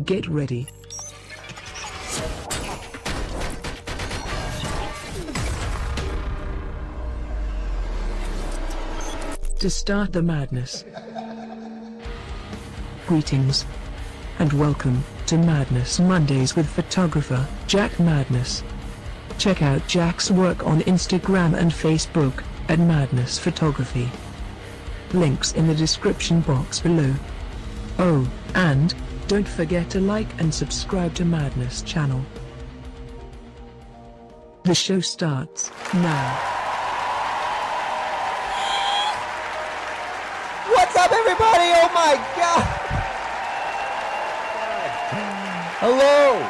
Get ready. To start the madness. Greetings. And welcome to Madnezz Mondays with photographer Jack Madnezz. Check out Jack's work on Instagram and Facebook at Madnezz Photography. Links in the description box below. Oh, and don't forget to like and subscribe to Madnezz channel. The show starts now. What's up, everybody? Oh my God! Hello!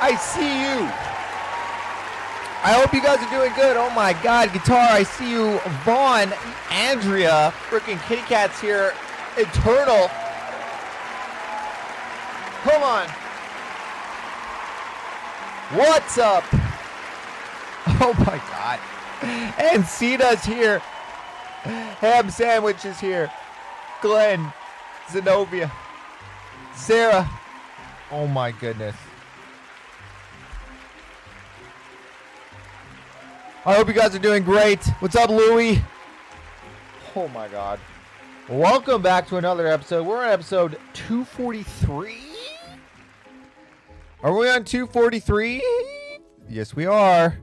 I see you! I hope you guys are doing good. Oh my God, Guitar, I see you. Vaughn, Andrea, freaking Kitty Cat's here. Eternal. Come on. What's up? Oh my God. And Sita's here. Ham Sandwich is here. Glenn, Zenobia, Sarah. Oh my goodness. I hope you guys are doing great. What's up, Louie? Oh my God. Welcome back to another episode. We're on episode 243. Are we on 243? Yes, we are.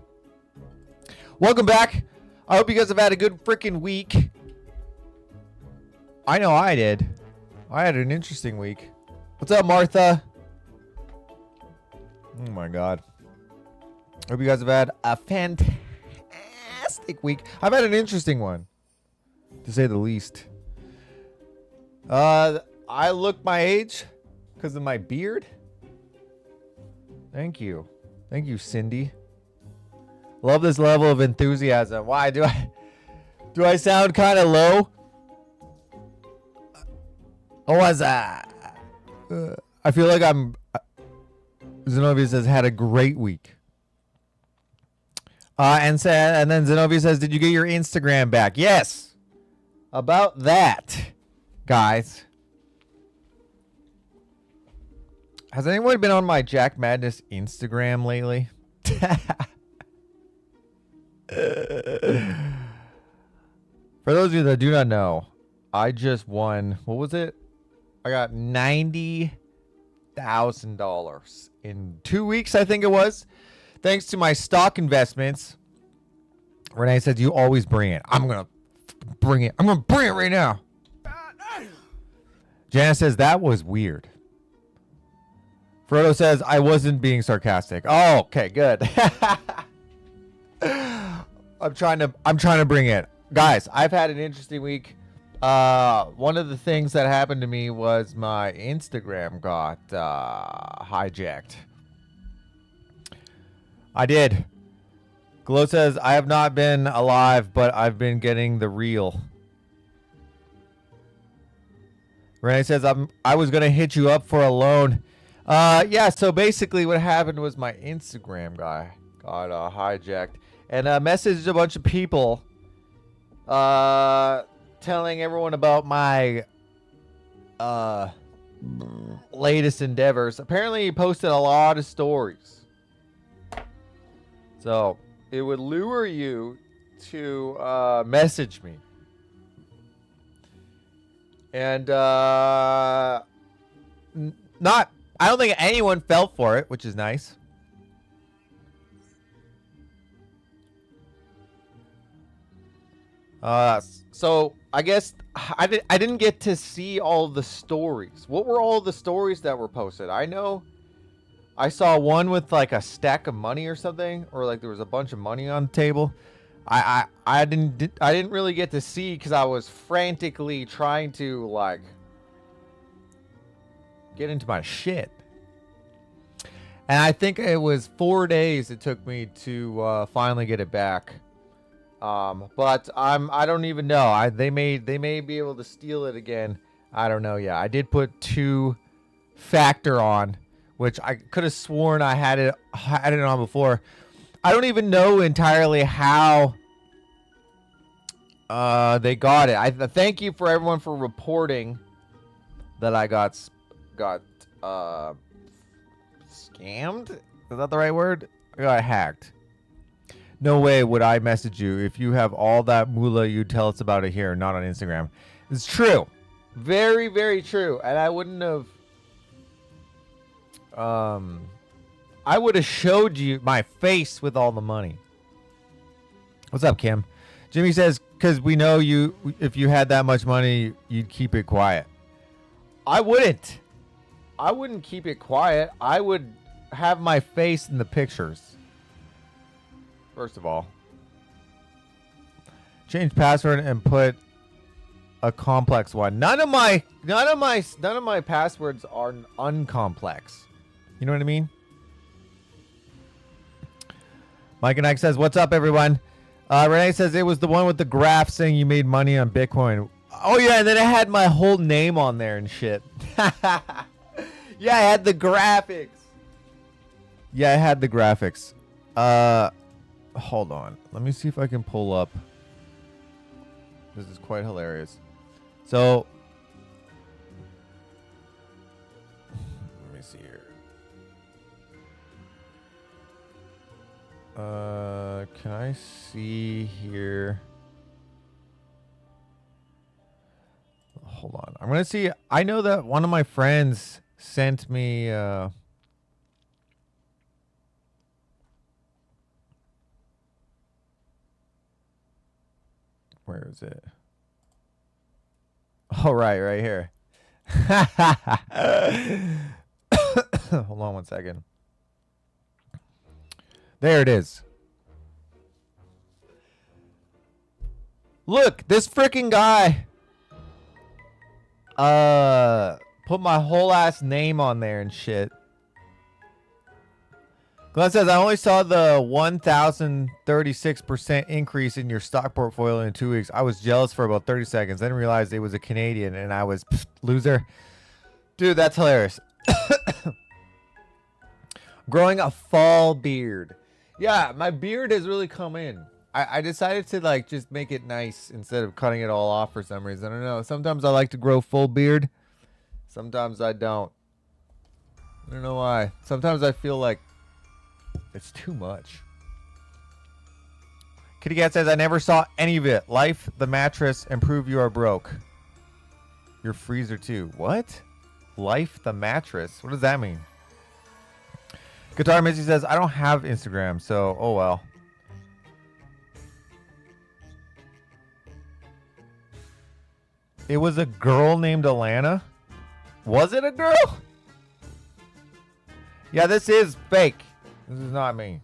Welcome back. I hope you guys have had a good freaking week. I know I did. I had an interesting week. What's up, Martha? Oh my God. Hope you guys have had a fantastic week. I've had an interesting one, to say the least. I look my age because of my beard. Thank you. Thank you, Cindy. Love this level of enthusiasm. Why do I sound kind of low? I feel like I'm. Zenobia says had a great week. And then Zenobia says, did you get your Instagram back? Yes. About that, guys. Has anyone been on my Jack Madnezz Instagram lately? For those of you that do not know, I just won, what was it? I got $90,000 in 2 weeks, I think it was. Thanks to my stock investments. Renee said, you always bring it. I'm going to bring it. I'm going to bring it right now. Jana says, that was weird. Frodo says, I wasn't being sarcastic. Oh, okay, good. I'm trying to bring it. Guys, I've had an interesting week. One of the things that happened to me was my Instagram got hijacked. I did. Glow says, I have not been alive, but I've been getting the real. Renee says, I was going to hit you up for a loan. Yeah, so basically what happened was my Instagram guy got hijacked. And messaged a bunch of people telling everyone about my latest endeavors. Apparently he posted a lot of stories. So it would lure you to message me. And I don't think anyone fell for it, which is nice. So I guess I didn't get to see all the stories. What were all the stories that were posted? I know I saw one with like a stack of money or something, or like there was a bunch of money on the table. I didn't really get to see because I was frantically trying to like get into my shit. And I think it was 4 days it took me to finally get it back. But I don't even know. They may be able to steal it again. I don't know. Yeah, I did put 2-factor on, which I could have sworn I had it on before. I don't even know entirely how they got it. I thank you for everyone for reporting that I got scammed? Is that the right word? I got hacked. No way would I message you. If you have all that moolah, you tell us about it here, not on Instagram. It's true. Very, very true. And I wouldn't have... I would have showed you my face with all the money. What's up, Kim? Jimmy says, because we know you, if you had that much money, you'd keep it quiet. I wouldn't. I wouldn't keep it quiet. I would have my face in the pictures. First of all. Change password and put a complex one. None of my passwords are uncomplex. You know what I mean? Mike and Ike says, what's up, everyone? Renee says it was the one with the graph saying you made money on Bitcoin. Oh, yeah, and then it had my whole name on there and shit. Yeah, I had the graphics. Yeah, I had the graphics. Hold on. Let me see if I can pull up. This is quite hilarious. So, let me see here. Can I see here? Hold on. I'm going to see. I know that one of my friends sent me, where is it? Oh, right here. Hold on one second. There it is. Look, this freaking guy put my whole ass name on there and shit. Glenn says, I only saw the 1,036% increase in your stock portfolio in 2 weeks. I was jealous for about 30 seconds, then realized it was a Canadian, and I was loser. Dude, that's hilarious. Growing a fall beard. Yeah, my beard has really come in. I decided to like just make it nice instead of cutting it all off for some reason. I don't know. Sometimes I like to grow full beard. Sometimes I don't. I don't know why. Sometimes I feel like it's too much. Kitty Cat says, I never saw any of it. Life, the mattress, and prove you are broke. Your freezer too. What? Life, the mattress? What does that mean? Guitar Missy says, I don't have Instagram, so oh well. It was a girl named Alana? Was it a girl? Yeah, this is fake. This is not me.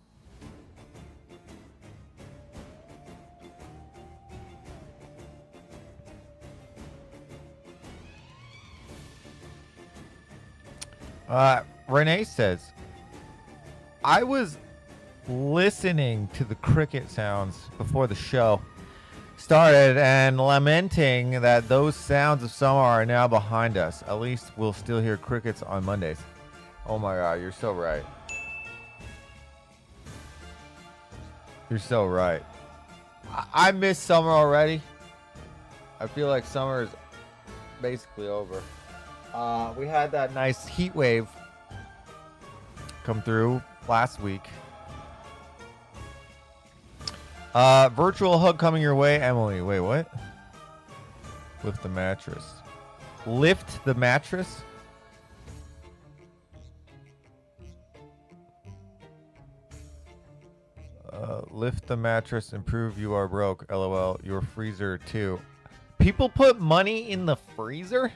Renee says, I was listening to the cricket sounds before the show started and lamenting that those sounds of summer are now behind us. At least we'll still hear crickets on Mondays. Oh my God, you're so right. You're so right. I miss summer already. I feel like summer is basically over. We had that nice heat wave come through last week. Virtual hug coming your way, Emily. Wait, what? Lift the mattress. Lift the mattress? Lift the mattress and prove you are broke. LOL. Your freezer too. People put money in the freezer?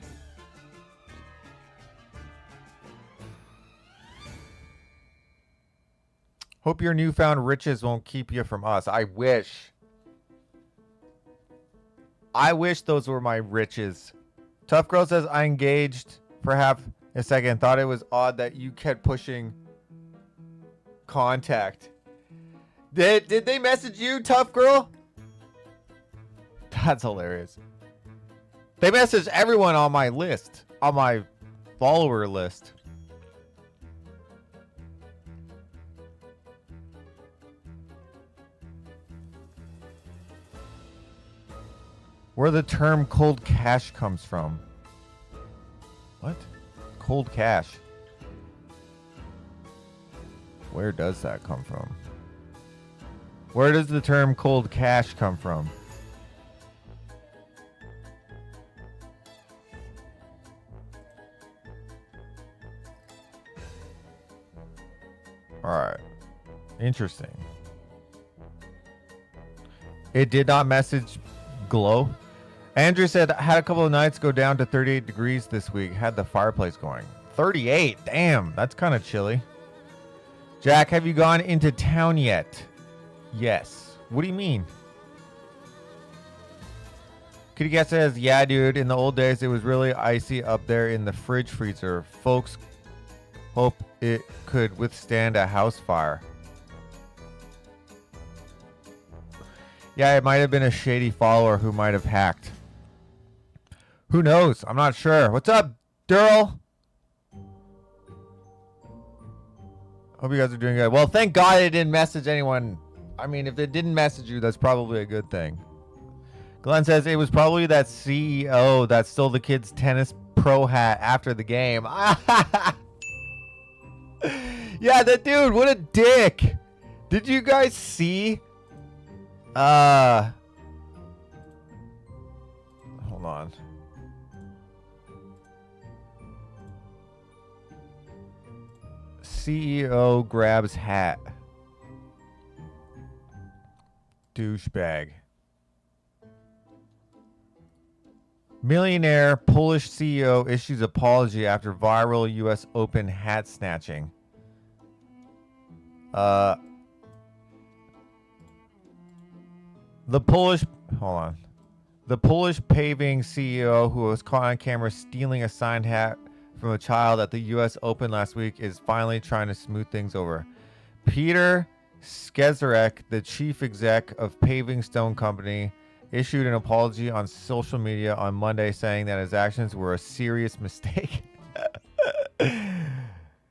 Hope your newfound riches won't keep you from us. I wish. I wish those were my riches. Tough Girl says, I engaged for half a second. Thought it was odd that you kept pushing contact. Did they message you, Tough Girl? That's hilarious. They messaged everyone on my list. On my follower list. Where the term cold cash comes from. What? Cold cash. Where does that come from? Where does the term cold cash come from? Alright. Interesting. It did not message Glow. Andrew said, had a couple of nights go down to 38 degrees this week. Had the fireplace going. 38? Damn, that's kind of chilly. Jack, have you gone into town yet? Yes. What do you mean? Kitty Cat says, yeah, dude. In the old days, it was really icy up there in the fridge freezer. Folks hope it could withstand a house fire. Yeah, it might have been a shady follower who might have hacked. Who knows? I'm not sure. What's up, Daryl? Hope you guys are doing good. Well, thank God it didn't message anyone. I mean, if it didn't message you, that's probably a good thing. Glenn says it was probably that CEO that stole the kid's tennis pro hat after the game. Yeah, that dude, what a dick. Did you guys see? Hold on. CEO grabs hat. Douchebag. Millionaire Polish CEO issues apology after viral U.S. Open hat snatching. The Polish paving CEO who was caught on camera stealing a signed hat from a child at the U.S. Open last week is finally trying to smooth things over. Peter Skezarek, the chief exec of Paving Stone Company, issued an apology on social media on Monday saying that his actions were a serious mistake.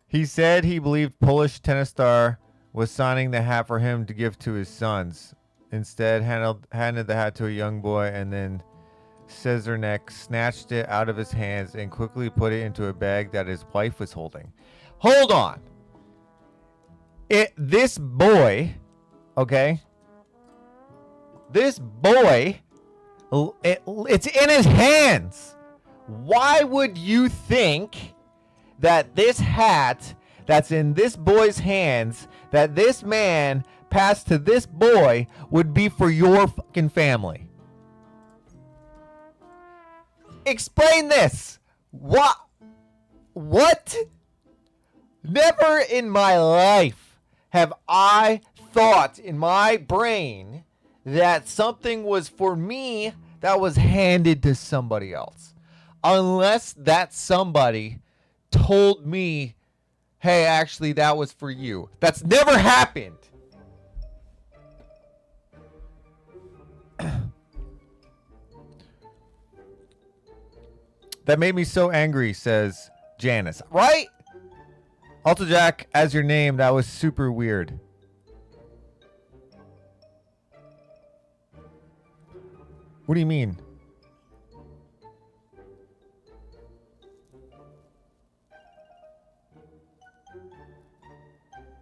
He said he believed Polish tennis star was signing the hat for him to give to his sons. Instead, handed the hat to a young boy, and then Sezernek snatched it out of his hands and quickly put it into a bag that his wife was holding. Hold on. This boy, okay? This boy, it's in his hands. Why would you think that this hat that's in this boy's hands, that this man passed to this boy, would be for your fucking family? Explain this. What? Never in my life have I thought in my brain that something was for me that was handed to somebody else. Unless that somebody told me, hey, actually, that was for you. That's never happened. That made me so angry, says Janice. Right? Also, Jack, as your name, that was super weird. What do you mean?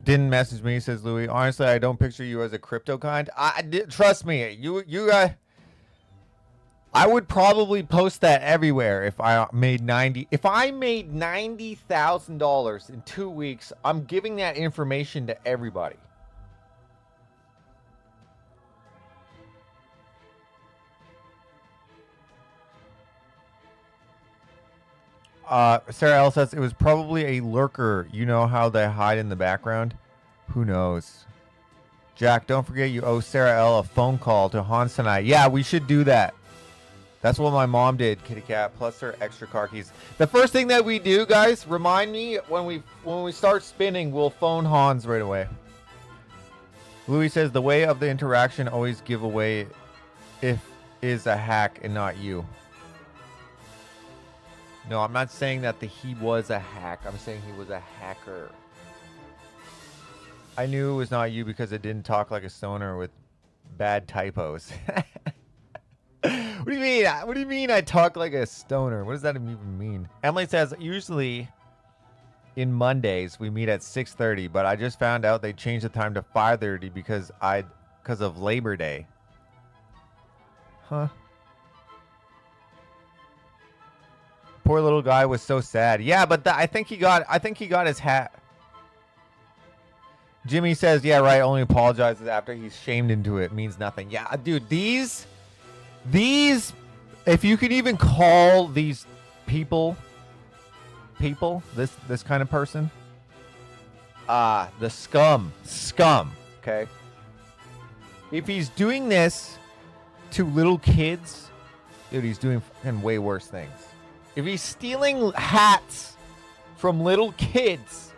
Didn't message me, says Louis. Honestly, I don't picture you as a crypto kind. Trust me, you I would probably post that everywhere if I made $90,000 in 2 weeks. I'm giving that information to everybody. Sarah L says it was probably a lurker. You know how they hide in the background? Who knows? Jack, don't forget you owe Sarah L a phone call to Hans tonight. Yeah, we should do that. That's what my mom did, Kitty Cat, plus her extra car keys. The first thing that we do, guys, remind me when we start spinning, we'll phone Hans right away. Louis says the way of the interaction always give away if is a hack and not you. No, I'm not saying that he was a hack. I'm saying he was a hacker. I knew it was not you because it didn't talk like a stoner with bad typos. What do you mean? What do you mean I talk like a stoner? What does that even mean? Emily says, usually in Mondays. We meet at 6:30, but I just found out they changed the time to 5:30 because of Labor Day. Huh? Poor little guy was so sad. Yeah, but I think he got his hat. Jimmy says, "Yeah, right. Only apologizes after he's shamed into it. Means nothing." Yeah, dude. These, if you can even call these people, this kind of person, the scum. Okay. If he's doing this to little kids, dude, he's doing fucking way worse things. If he's stealing hats from little kids.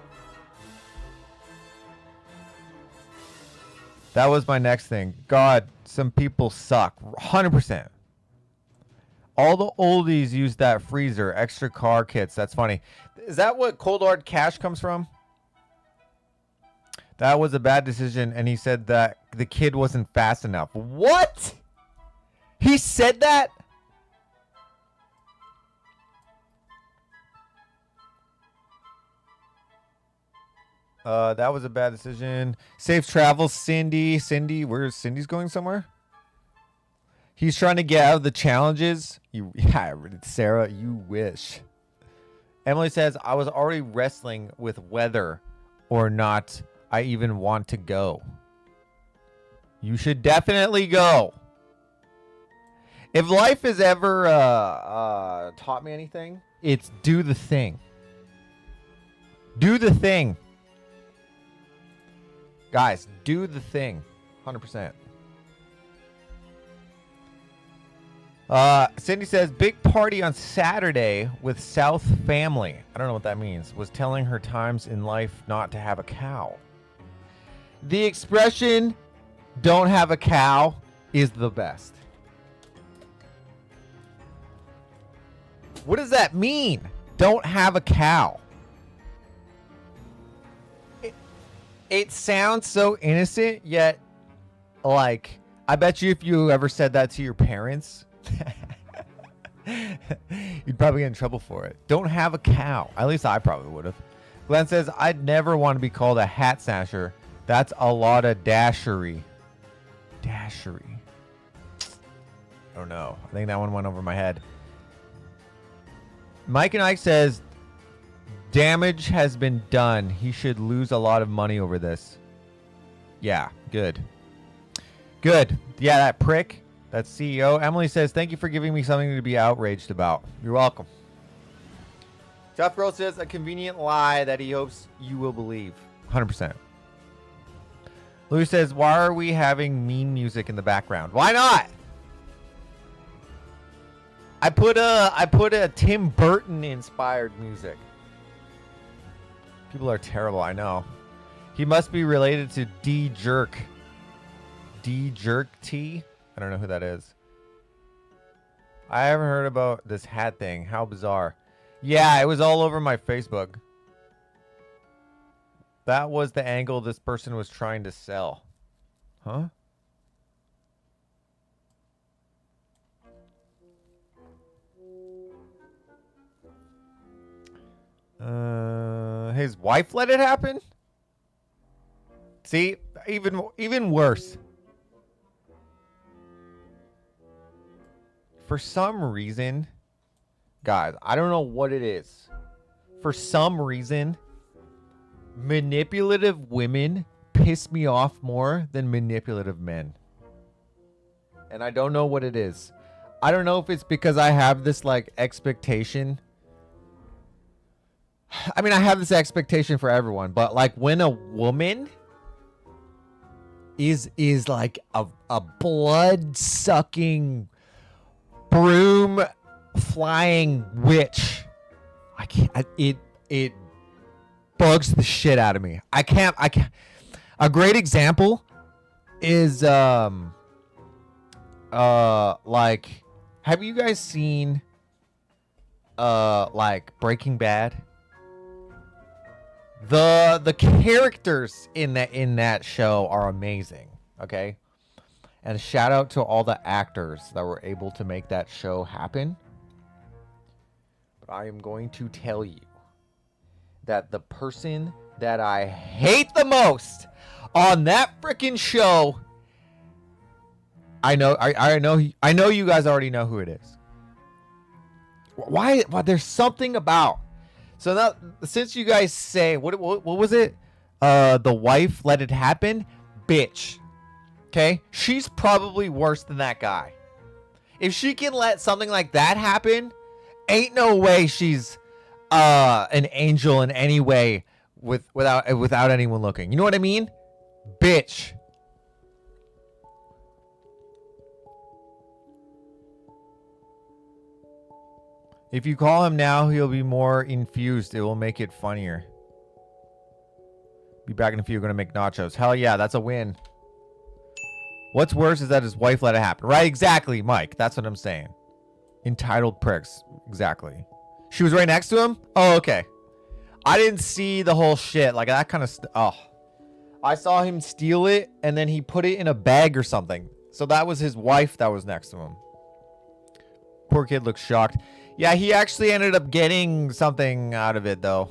That was my next thing. God, some people suck. 100%. All the oldies use that freezer. Extra car kits. That's funny. Is that what Cold Hard Cash comes from? That was a bad decision, and he said that the kid wasn't fast enough. What? He said that? That was a bad decision. Safe travels, Cindy. Cindy, where's Cindy's going somewhere? He's trying to get out of the challenges. Yeah, Sarah, you wish. Emily says, I was already wrestling with whether or not I even want to go. You should definitely go. If life has ever taught me anything, it's do the thing. Do the thing. Guys, do the thing. 100%. Cindy says, big party on Saturday with South family. I don't know what that means. Was telling her times in life not to have a cow. The expression, don't have a cow, is the best. What does that mean? Don't have a cow. It sounds so innocent, yet, like, I bet you if you ever said that to your parents, you'd probably get in trouble for it. Don't have a cow. At least I probably would have. Glenn says, I'd never want to be called a hat snatcher. That's a lot of dashery. Dashery. I don't know. I think that one went over my head. Mike and Ike says, damage has been done. He should lose a lot of money over this. Yeah, good. Good. Yeah, that prick. That CEO. Emily says, thank you for giving me something to be outraged about. You're welcome. Tough Girl says, a convenient lie that he hopes you will believe. 100%. Louis says, why are we having mean music in the background? Why not? I put a Tim Burton inspired music. People are terrible, I know. He must be related to D Jerk. D Jerk T? I don't know who that is. I haven't heard about this hat thing. How bizarre. Yeah, it was all over my Facebook. That was the angle this person was trying to sell. Huh? His wife let it happen? See, even worse. For some reason, guys, I don't know what it is. For some reason, manipulative women piss me off more than manipulative men. And I don't know what it is. I don't know if it's because I have this like expectation. I mean, I have this expectation for everyone, but like when a woman is like a blood-sucking, broom flying witch, I can't. It bugs the shit out of me. I can't. A great example is like, have you guys seen like Breaking Bad? The characters in that show are amazing, okay? And shout out to all the actors that were able to make that show happen. But I am going to tell you that the person that I hate the most on that freaking show, I know you guys already know who it is. Why there's something about. So now, since you guys say, what was it? The wife let it happen? Bitch. Okay? She's probably worse than that guy. If she can let something like that happen, ain't no way she's an angel in any way without anyone looking. You know what I mean? Bitch. If you call him now, he'll be more infused. It will make it funnier. Be back in a few. Gonna make nachos. Hell yeah, that's a win. What's worse is that his wife let it happen. Right? Exactly, Mike. That's what I'm saying. Entitled pricks. Exactly. She was right next to him? Oh, okay. I didn't see the whole shit. Like, that kind of... Oh. I saw him steal it, and then he put it in a bag or something. So that was his wife that was next to him. Poor kid looks shocked. Yeah, he actually ended up getting something out of it, though.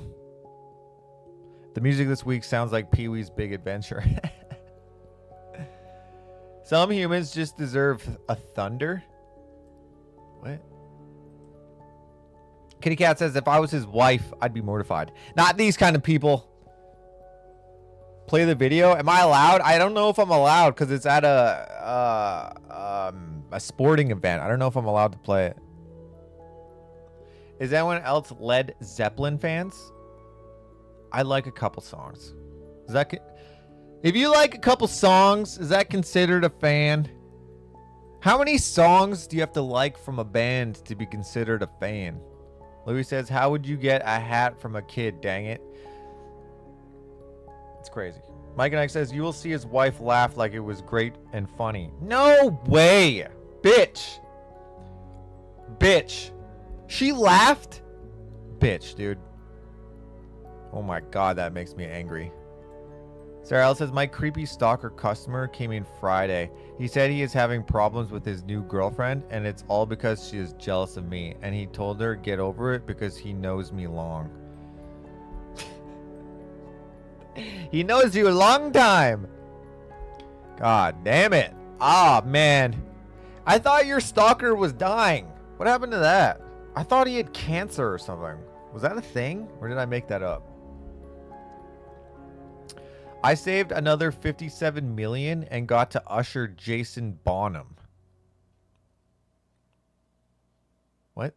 The music this week sounds like Pee-wee's Big Adventure. Some humans just deserve a thunder. What? Kitty Cat says, if I was his wife, I'd be mortified. Not these kind of people. Play the video. Am I allowed? I don't know if I'm allowed because it's at a sporting event. I don't know if I'm allowed to play it. Is anyone else Led Zeppelin fans? I like a couple songs. Is that... If you like a couple songs, is that considered a fan? How many songs do you have to like from a band to be considered a fan? Louis says, how would you get a hat from a kid, dang it? It's crazy. Mike and Ike says, you will see his wife laugh like it was great and funny. No way! Bitch! Bitch! She laughed? Bitch, dude. Oh my god, that makes me angry. Sarah L says, my creepy stalker customer came in Friday. He said he is having problems with his new girlfriend, and it's all because she is jealous of me. And he told her, get over it because he knows me long. He knows you a long time. God damn it. Ah, man. I thought your stalker was dying. What happened to that? I thought he had cancer or something. Was that a thing? Or did I make that up? I saved another 57 million and got to usher Jason Bonham. What?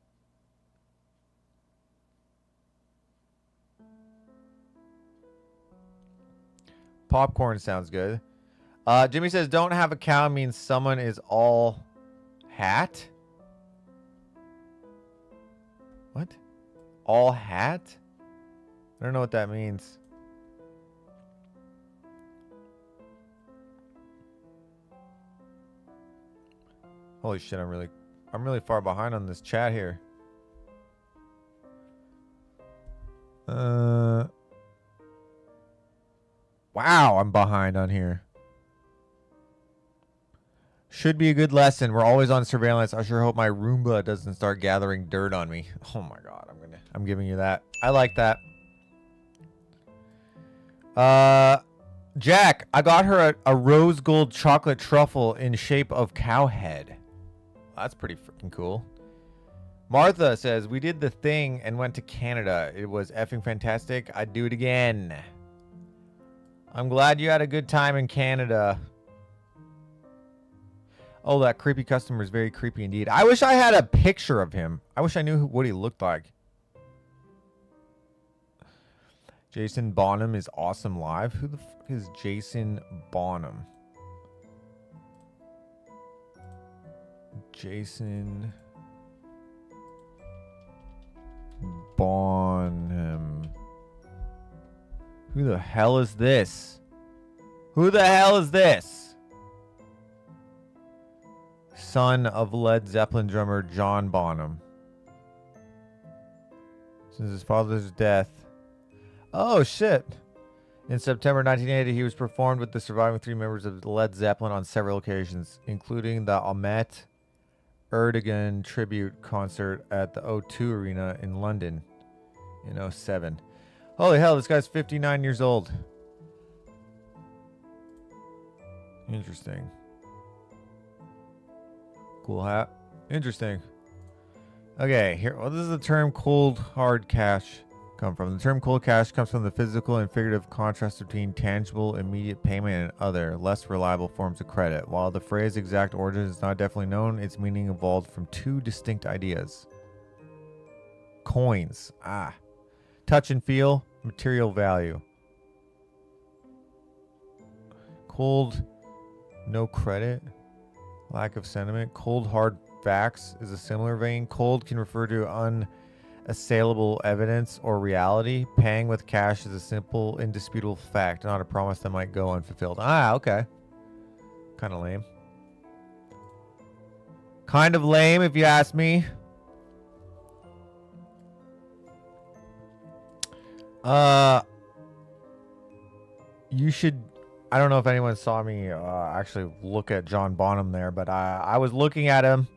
Popcorn sounds good. Jimmy says, don't have a cow means someone is all hat. What? All hat? I don't know what that means. Holy shit, I'm really far behind on this chat here. Wow, I'm behind on here. Should be a good lesson. We're always on surveillance. I sure hope my Roomba doesn't start gathering dirt on me. Oh my god, I'm giving you that. I like that. Jack, I got her a rose gold chocolate truffle in shape of cow head. That's pretty freaking cool. Martha says, we did the thing and went to Canada. It was effing fantastic. I'd do it again. I'm glad you had a good time in Canada. Oh, that creepy customer is very creepy indeed. I wish I had a picture of him. I wish I knew what he looked like. Jason Bonham is awesome live. Who the fuck is Jason Bonham? Jason Bonham. Who the hell is this? Who the hell is this? Son of Led Zeppelin drummer John Bonham. Since his father's death. Oh, shit. In September 1980, he was performed with the surviving three members of Led Zeppelin on several occasions, including the Ahmet Erdogan tribute concert at the O2 Arena in London in 2007. Holy hell, this guy's 59 years old. Interesting. Cool hat. Interesting. Okay, here. What does the term cold hard cash come from? The term cold cash comes from the physical and figurative contrast between tangible, immediate payment and other, less reliable forms of credit. While the phrase exact origin is not definitely known, its meaning evolved from two distinct ideas. Coins. Ah. Touch and feel. Material value. Cold, no credit. Lack of sentiment. Cold hard facts is a similar vein. Cold can refer to unassailable evidence or reality. Paying with cash is a simple, indisputable fact, not a promise that might go unfulfilled. Ah, okay. Kind of lame. Kind of lame, if you ask me. You should... I don't know if anyone saw me actually look at John Bonham there, but I was looking at him.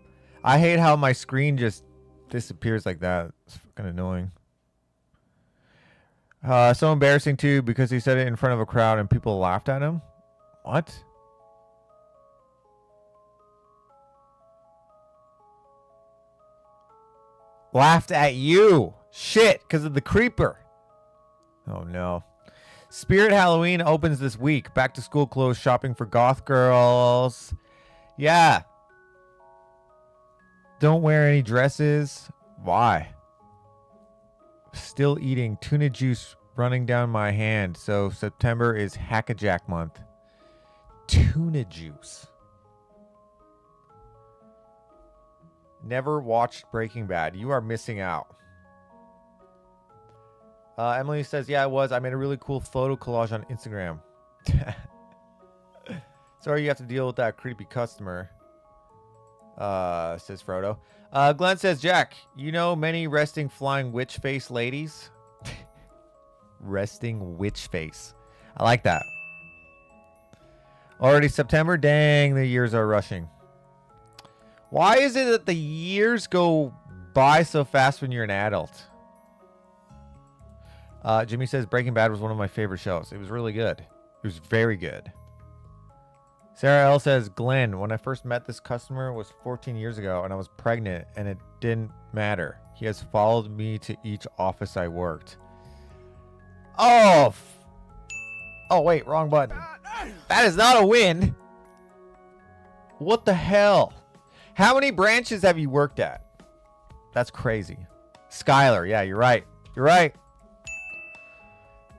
I hate how my screen just disappears like that. It's fucking annoying. So embarrassing too, because he said it in front of a crowd and people laughed at him. What? Laughed at you. Shit, because of the creeper. Oh no. Spirit Halloween opens this week. Back to school clothes shopping for goth girls. Yeah. Don't wear any dresses. Why? Still eating tuna juice running down my hand. So September is Hackajack month. Tuna juice. Never watched Breaking Bad. You are missing out. Emily says, yeah, it was. I made a really cool photo collage on Instagram. Sorry you have to deal with that creepy customer. Says Frodo. Glenn says, Jack, you know many resting flying witch face ladies? Resting witch face. I like that. Already September? Dang, the years are rushing. Why is it that the years go by so fast when you're an adult? Jimmy says Breaking Bad was one of my favorite shows. It was really good. It was very good. Sarah L says, Glenn, when I first met this customer was 14 years ago and I was pregnant and it didn't matter. He has followed me to each office I worked. Oh, wait, wrong button. That is not a win. What the hell? How many branches have you worked at? That's crazy. Skylar, yeah, you're right. You're right.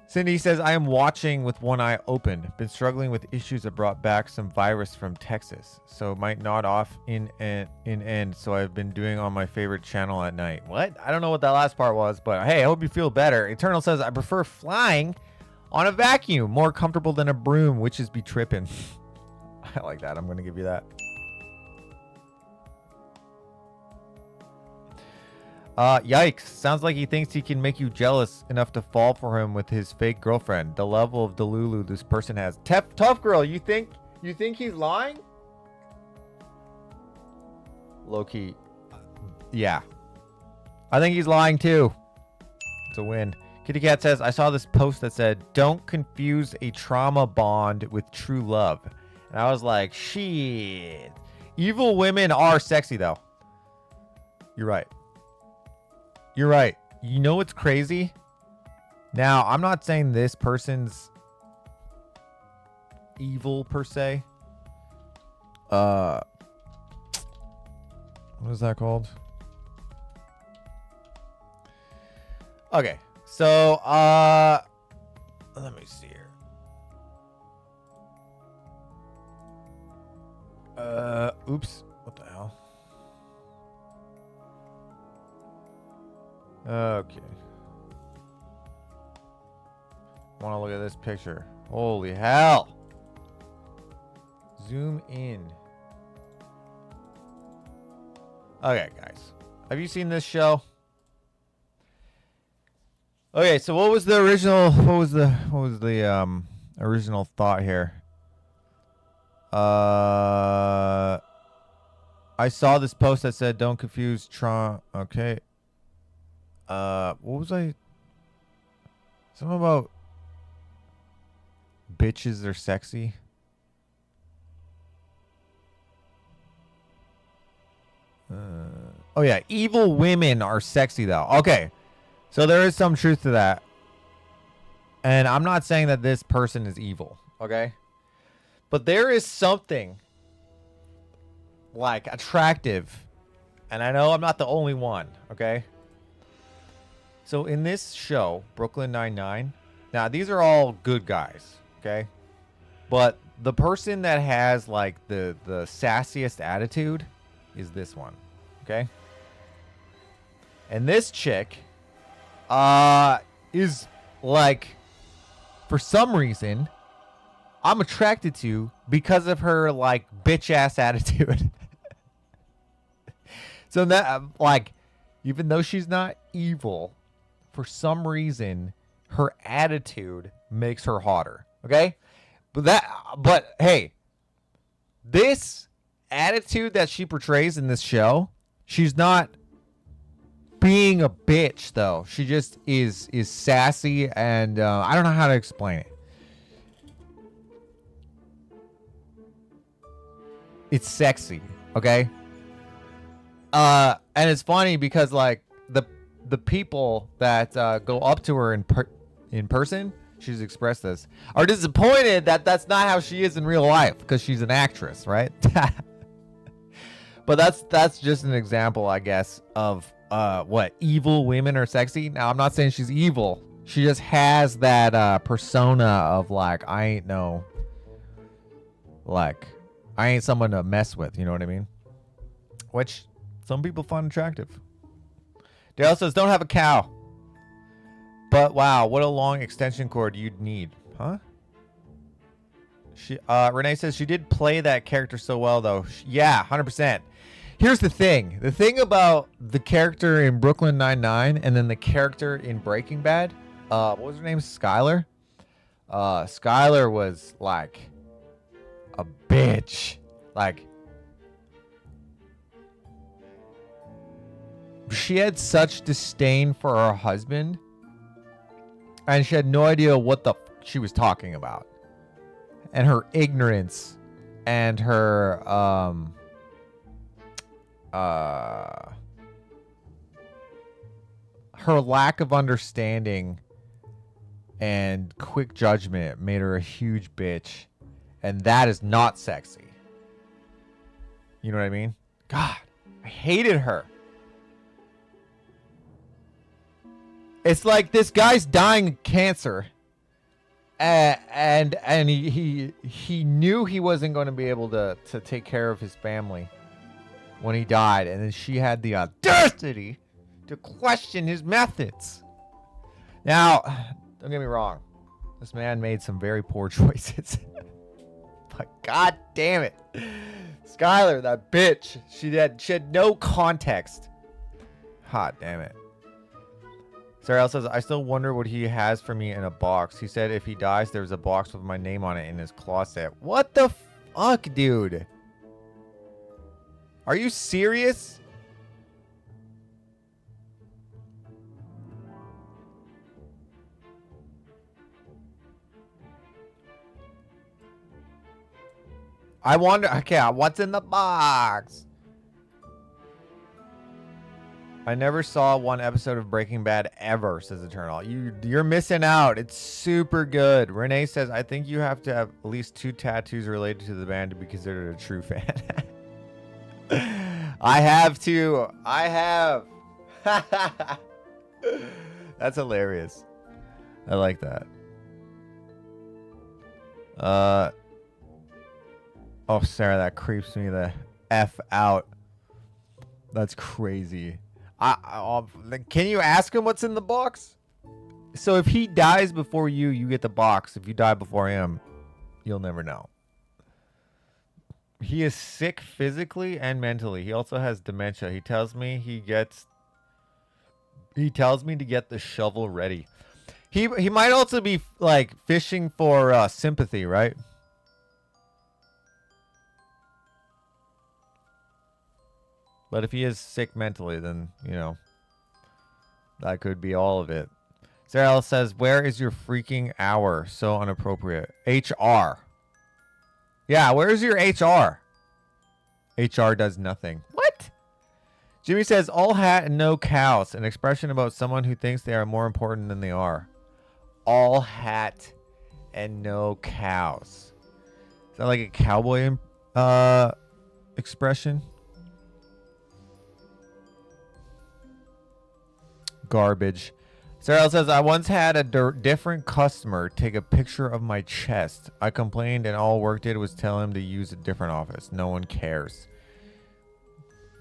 Cindy says, I am watching with one eye open. Been struggling with issues that brought back some virus from Texas. So might nod off in end. So I've been doing on my favorite channel at night. What? I don't know what that last part was, but hey, I hope you feel better. Eternal says, I prefer flying on a vacuum. More comfortable than a broom. Witches be tripping. I like that. I'm going to give you that. Yikes. Sounds like he thinks he can make you jealous enough to fall for him with his fake girlfriend. The level of delulu this person has. Tough girl, you think he's lying? Low-key. Yeah. I think he's lying too. It's a win. Kitty Cat says, I saw this post that said, don't confuse a trauma bond with true love. And I was like, shit. Evil women are sexy though. You're right. You're right. You know what's crazy? Now, I'm not saying this person's evil per se. What is that called? Okay. So, let me see here. Oops. What the hell? Okay. I want to look at this picture. Holy hell. Zoom in. Okay, guys. Have you seen this show? Okay, so what was the original original thought here? I saw this post that said don't confuse trauma. Okay. What was I? Something about bitches are sexy. Oh yeah, evil women are sexy though. Okay, so there is some truth to that. And I'm not saying that this person is evil, okay? But there is something like attractive, and I know I'm not the only one, okay? So in this show, Brooklyn Nine-Nine, now these are all good guys, okay? But the person that has like the sassiest attitude is this one, okay? And this chick is like, for some reason, I'm attracted to because of her like bitch ass attitude. So that like, even though she's not evil, for some reason her attitude makes her hotter. Okay, but hey, this attitude that she portrays in this show, she's not being a bitch though. She just is sassy, and I don't know how to explain it. It's sexy, okay? And it's funny because like the people that go up to her in person, she's expressed this, are disappointed that that's not how she is in real life because she's an actress, right? But that's just an example, I guess, of what evil women are sexy. Now, I'm not saying she's evil. She just has that persona of like, I ain't someone to mess with. You know what I mean? Which some people find attractive. Dale says, don't have a cow. But wow, what a long extension cord you'd need, huh? Renee says she did play that character so well though. Yeah, 100%. Here's the thing. The thing about the character in Brooklyn Nine-Nine and then the character in Breaking Bad, what was her name? Skyler? Skyler was like a bitch. Like, she had such disdain for her husband, and she had no idea what the she was talking about. And her ignorance and her lack of understanding and quick judgment made her a huge bitch, and that is not sexy. You know what I mean? God, I hated her. It's like this guy's dying of cancer, and he knew he wasn't going to be able to take care of his family when he died, and then she had the audacity to question his methods. Now, don't get me wrong, this man made some very poor choices, but god damn it, Skyler, that bitch, she had no context. Hot damn it. Sarah L says, I still wonder what he has for me in a box. He said if he dies, there's a box with my name on it in his closet. What the fuck, dude? Are you serious? I wonder, okay, what's in the box? I never saw one episode of Breaking Bad ever, says Eternal. You're missing out. It's super good. Renee says, I think you have to have at least 2 tattoos related to the band to be considered a true fan. I have to. I have. That's hilarious. I like that. Oh, Sarah, that creeps me the F out. That's crazy. Can you ask him what's in the box? So if he dies before you, you get the box. If you die before him, you'll never know. He is sick physically and mentally. He also has dementia. He tells me to get the shovel ready. He might also be like fishing for sympathy, right? But if he is sick mentally, then, you know, that could be all of it. Sarah L says, where is your freaking hour? So inappropriate. HR. Yeah, where's your HR? HR does nothing. What? Jimmy says, all hat and no cows. An expression about someone who thinks they are more important than they are. All hat and no cows. Is that like a cowboy expression? Garbage. Sarah says, I once had a different customer take a picture of my chest. I complained and all work did was tell him to use a different office. No one cares.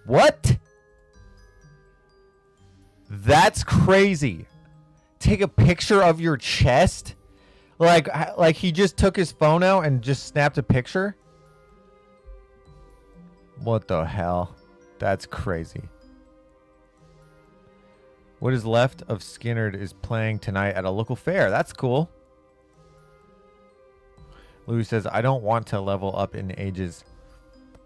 What? That's crazy. Take a picture of your chest? Like he just took his phone out and just snapped a picture? What the hell? That's crazy. What is left of Skinnerd is playing tonight at a local fair. That's cool. Louis says, I don't want to level up in ages.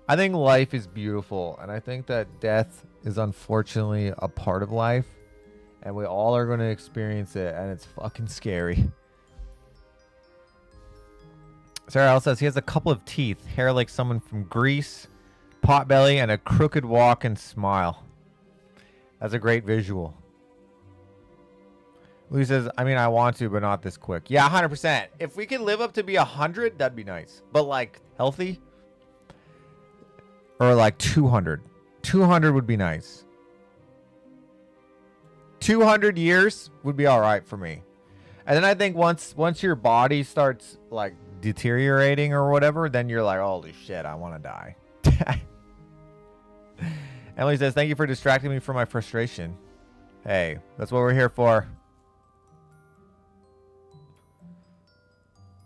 I think life is beautiful. And I think that death is unfortunately a part of life. And we all are going to experience it. And it's fucking scary. Sarah L says, he has a couple of teeth. Hair like someone from Greece. Potbelly and a crooked walk and smile. That's a great visual. Louis says, I mean, I want to, but not this quick. Yeah, 100%. If we could live up to be 100, that'd be nice. But like healthy? Or like 200. 200 would be nice. 200 years would be all right for me. And then I think once your body starts like deteriorating or whatever, then you're like, holy shit, I want to die. Emily says, thank you for distracting me from my frustration. Hey, that's what we're here for.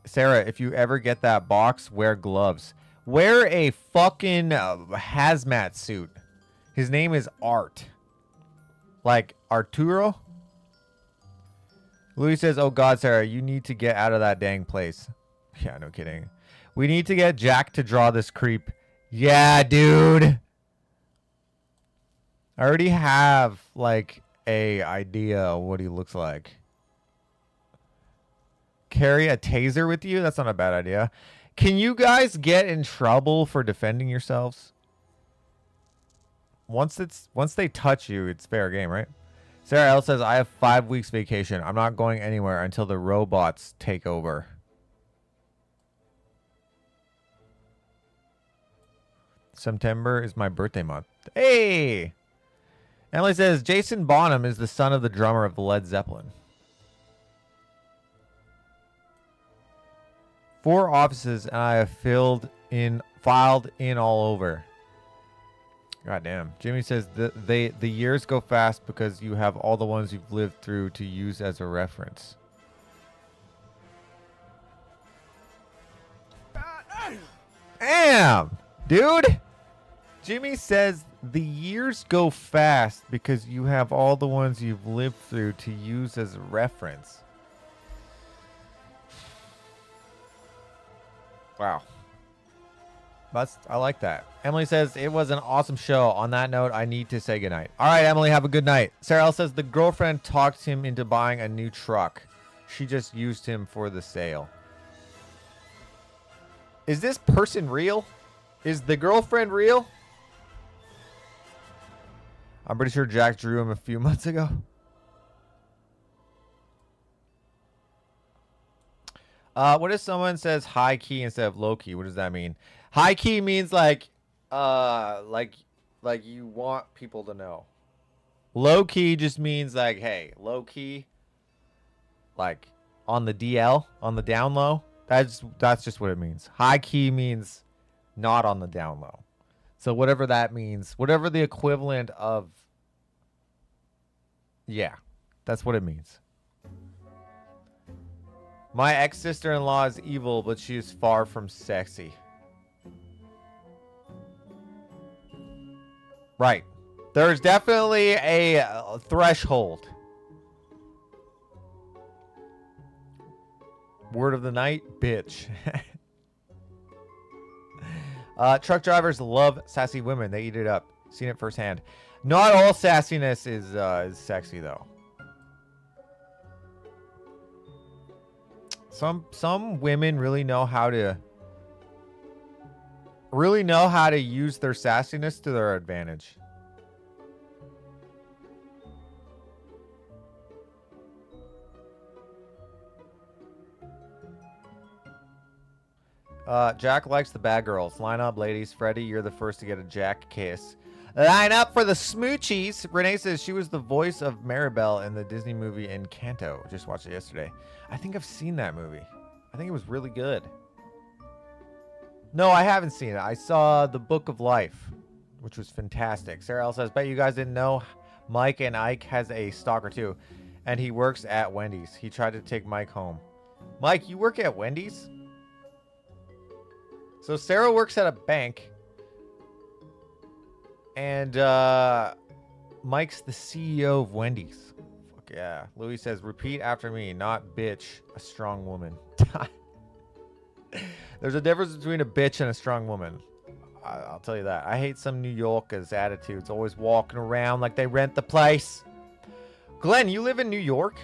Sarah, if you ever get that box, wear gloves. Wear a fucking hazmat suit. His name is Art. Like Arturo? Louis says, oh God, Sarah, you need to get out of that dang place. Yeah, no kidding. We need to get Jack to draw this creep. Yeah, dude. I already have like a idea of what he looks like. Carry a taser with you? That's not a bad idea. Can you guys get in trouble for defending yourselves? Once they touch you, it's fair game, right? Sarah L says, I have 5 weeks vacation. I'm not going anywhere until the robots take over. September is my birthday month. Hey! Emily says, Jason Bonham is the son of the drummer of Led Zeppelin. 4 offices and I have filed in all over. God damn. Jimmy says the years go fast because you have all the ones you've lived through to use as a reference. Damn, dude. Jimmy says the years go fast because you have all the ones you've lived through to use as a reference. Wow. I like that. Emily says, it was an awesome show. On that note, I need to say goodnight. All right, Emily, have a good night. Sarah L says, the girlfriend talked him into buying a new truck. She just used him for the sale. Is this person real? Is the girlfriend real? I'm pretty sure Jack drew him a few months ago. What if someone says high key instead of low key? What does that mean? High key means like you want people to know. Low key just means like, hey, low key, like on the DL, on the down low. That's just what it means. High key means not on the down low. So whatever that means, whatever the equivalent of, yeah, that's what it means. My ex-sister-in-law is evil, but she is far from sexy. Right. There's definitely a threshold. Word of the night, bitch. Truck drivers love sassy women. They eat it up. Seen it firsthand. Not all sassiness is sexy, though. Some women really know how to use their sassiness to their advantage. Jack likes the bad girls. Line up, ladies. Freddie, you're the first to get a Jack kiss. Line up for the smoochies. Renee says she was the voice of Maribel in the Disney movie Encanto. Just watched it yesterday. I think I've seen that movie. I think it was really good. No, I haven't seen it. I saw The Book of Life, which was fantastic. Sarah L says, bet you guys didn't know Mike and Ike has a stalker too. And he works at Wendy's. He tried to take Mike home. Mike, you work at Wendy's? So Sarah works at a bank. And Mike's the CEO of Wendy's. Fuck yeah. Louis says, repeat after me, not bitch, a strong woman. There's a difference between a bitch and a strong woman. I'll tell you that. I hate some New Yorkers' attitudes. Always walking around like they rent the place. Glenn, you live in New York?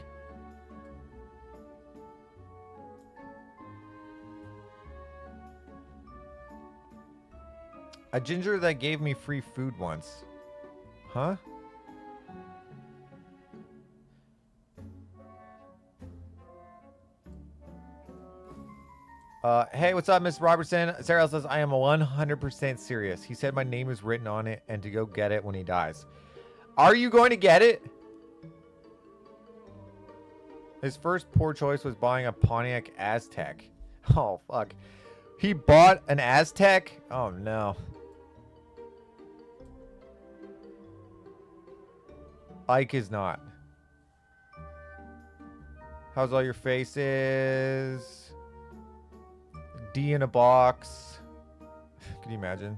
A ginger that gave me free food once. Huh? Hey, what's up, Miss Robertson? Sarah says, I am 100% serious. He said my name is written on it and to go get it when he dies. Are you going to get it? His first poor choice was buying a Pontiac Aztec. Oh, fuck. He bought an Aztec? Oh, no. Ike is not. How's all your faces? D in a box. Can you imagine?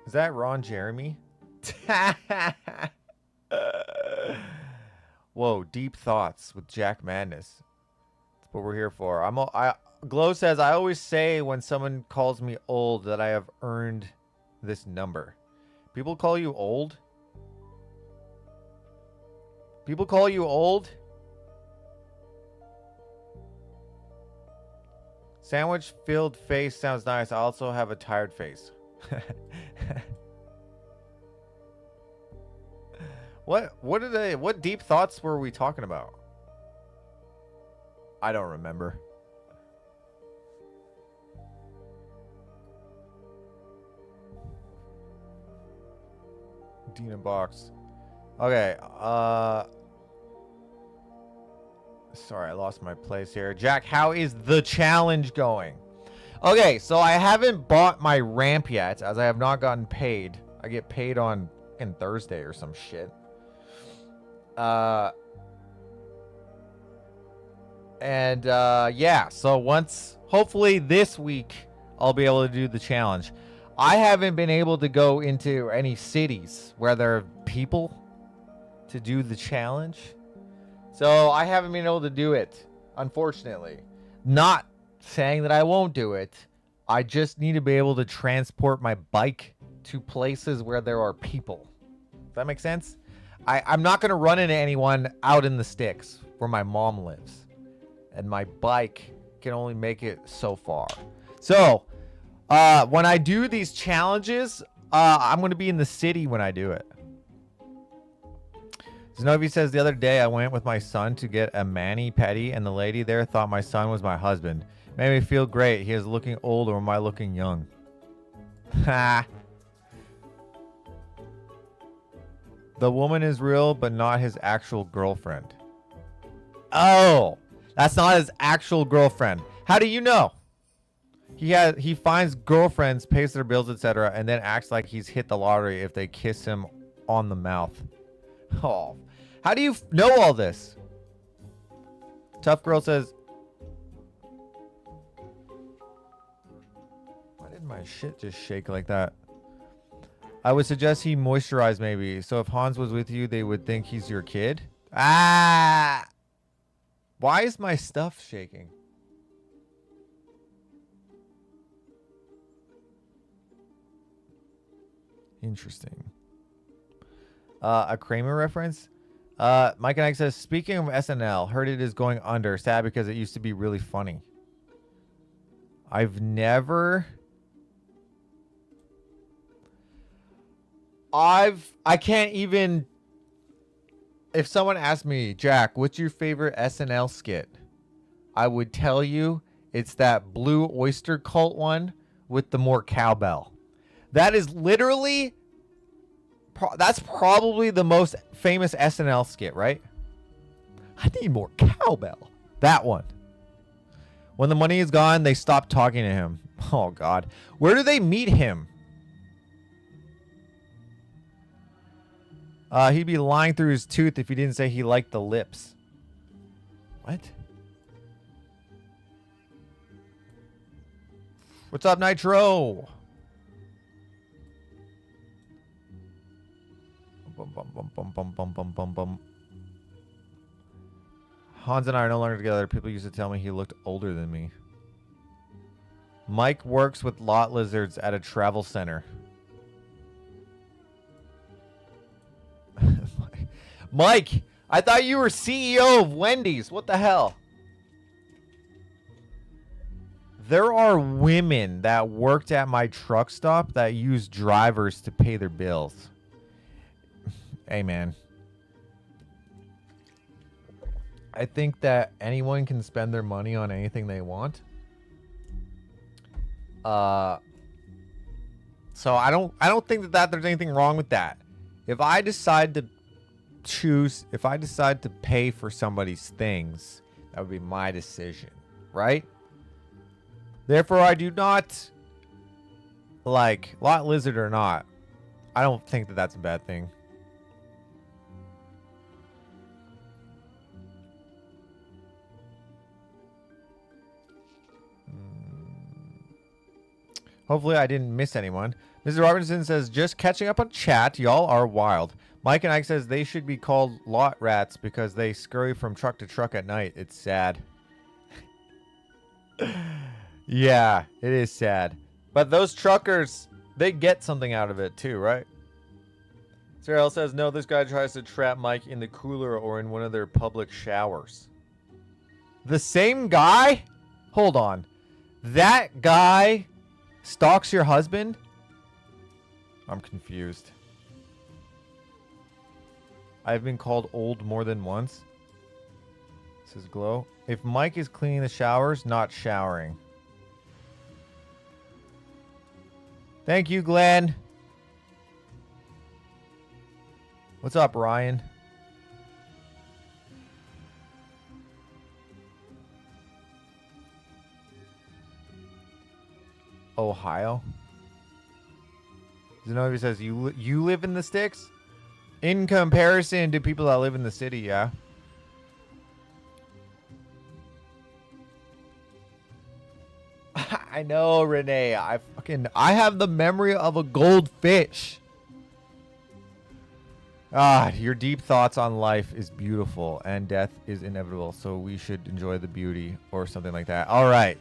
Is that Ron Jeremy? Whoa, deep thoughts with Jack Madnezz. That's what we're here for. Glow says, I always say when someone calls me old that I have earned this number. People call you old? People call you old? Sandwich-filled face sounds nice. I also have a tired face. What deep thoughts were we talking about? I don't remember. Dina box. Okay, sorry, I lost my place here. Jack, how is the challenge going? Okay, so I haven't bought my ramp yet, as I have not gotten paid. I get paid on Thursday or some shit. Yeah, so hopefully this week, I'll be able to do the challenge. I haven't been able to go into any cities where there are people to do the challenge. So I haven't been able to do it, unfortunately. Not saying that I won't do it. I just need to be able to transport my bike to places where there are people. Does that make sense? I'm not going to run into anyone out in the sticks where my mom lives. And my bike can only make it so far. So, when I do these challenges, I'm going to be in the city when I do it. Zenobi says, the other day I went with my son to get a mani-pedi, and the lady there thought my son was my husband. Made me feel great. He is looking old, or am I looking young? Ha! The woman is real, but not his actual girlfriend. Oh! That's not his actual girlfriend. How do you know? He finds girlfriends, pays their bills, etc., and then acts like he's hit the lottery if they kiss him on the mouth. Oh, how do you know all this? Tough Girl says, why did my shit just shake like that? I would suggest he moisturize maybe. So if Hans was with you, they would think he's your kid. Ah! Why is my stuff shaking? Interesting. A Kramer reference? Mike and Ike says, speaking of SNL, heard it is going under. Sad because it used to be really funny. I've never... I can't even... If someone asked me, Jack, what's your favorite SNL skit? I would tell you it's that Blue Oyster Cult one with the more cowbell. That is literally... That's probably the most famous SNL skit, right? I need more cowbell. That one. When the money is gone, they stop talking to him. Oh, God. Where do they meet him? He'd be lying through his tooth if he didn't say he liked the lips. What? What's up, Nitro? Bum, bum, bum, bum, bum, bum, bum, bum, bum. Hans and I are no longer together. People used to tell me he looked older than me. Mike works with lot lizards at a travel center. Mike, I thought you were CEO of Wendy's. What the hell? There are women that worked at my truck stop that use drivers to pay their bills. Hey, man. I think that anyone can spend their money on anything they want. So I don't think that there's anything wrong with that. If I decide to pay for somebody's things, that would be my decision, right? Therefore, I do not like lot lizard or not. I don't think that that's a bad thing. Hopefully I didn't miss anyone. Mr. Robinson says, just catching up on chat. Y'all are wild. Mike and Ike says they should be called lot rats because they scurry from truck to truck at night. It's sad. Yeah, it is sad. But those truckers, they get something out of it too, right? Sarah says, no, this guy tries to trap Mike in the cooler or in one of their public showers. The same guy? Hold on. That guy stalks your husband? I'm confused. I've been called old more than once. Says Glow. If Mike is cleaning the showers, not showering. Thank you, Glenn. What's up, Ryan? Ohio. Zenobia says, you live in the sticks? In comparison to people that live in the city, yeah. I know, Renee. I have the memory of a goldfish. Your deep thoughts on life is beautiful and death is inevitable, so we should enjoy the beauty or something like that. All right.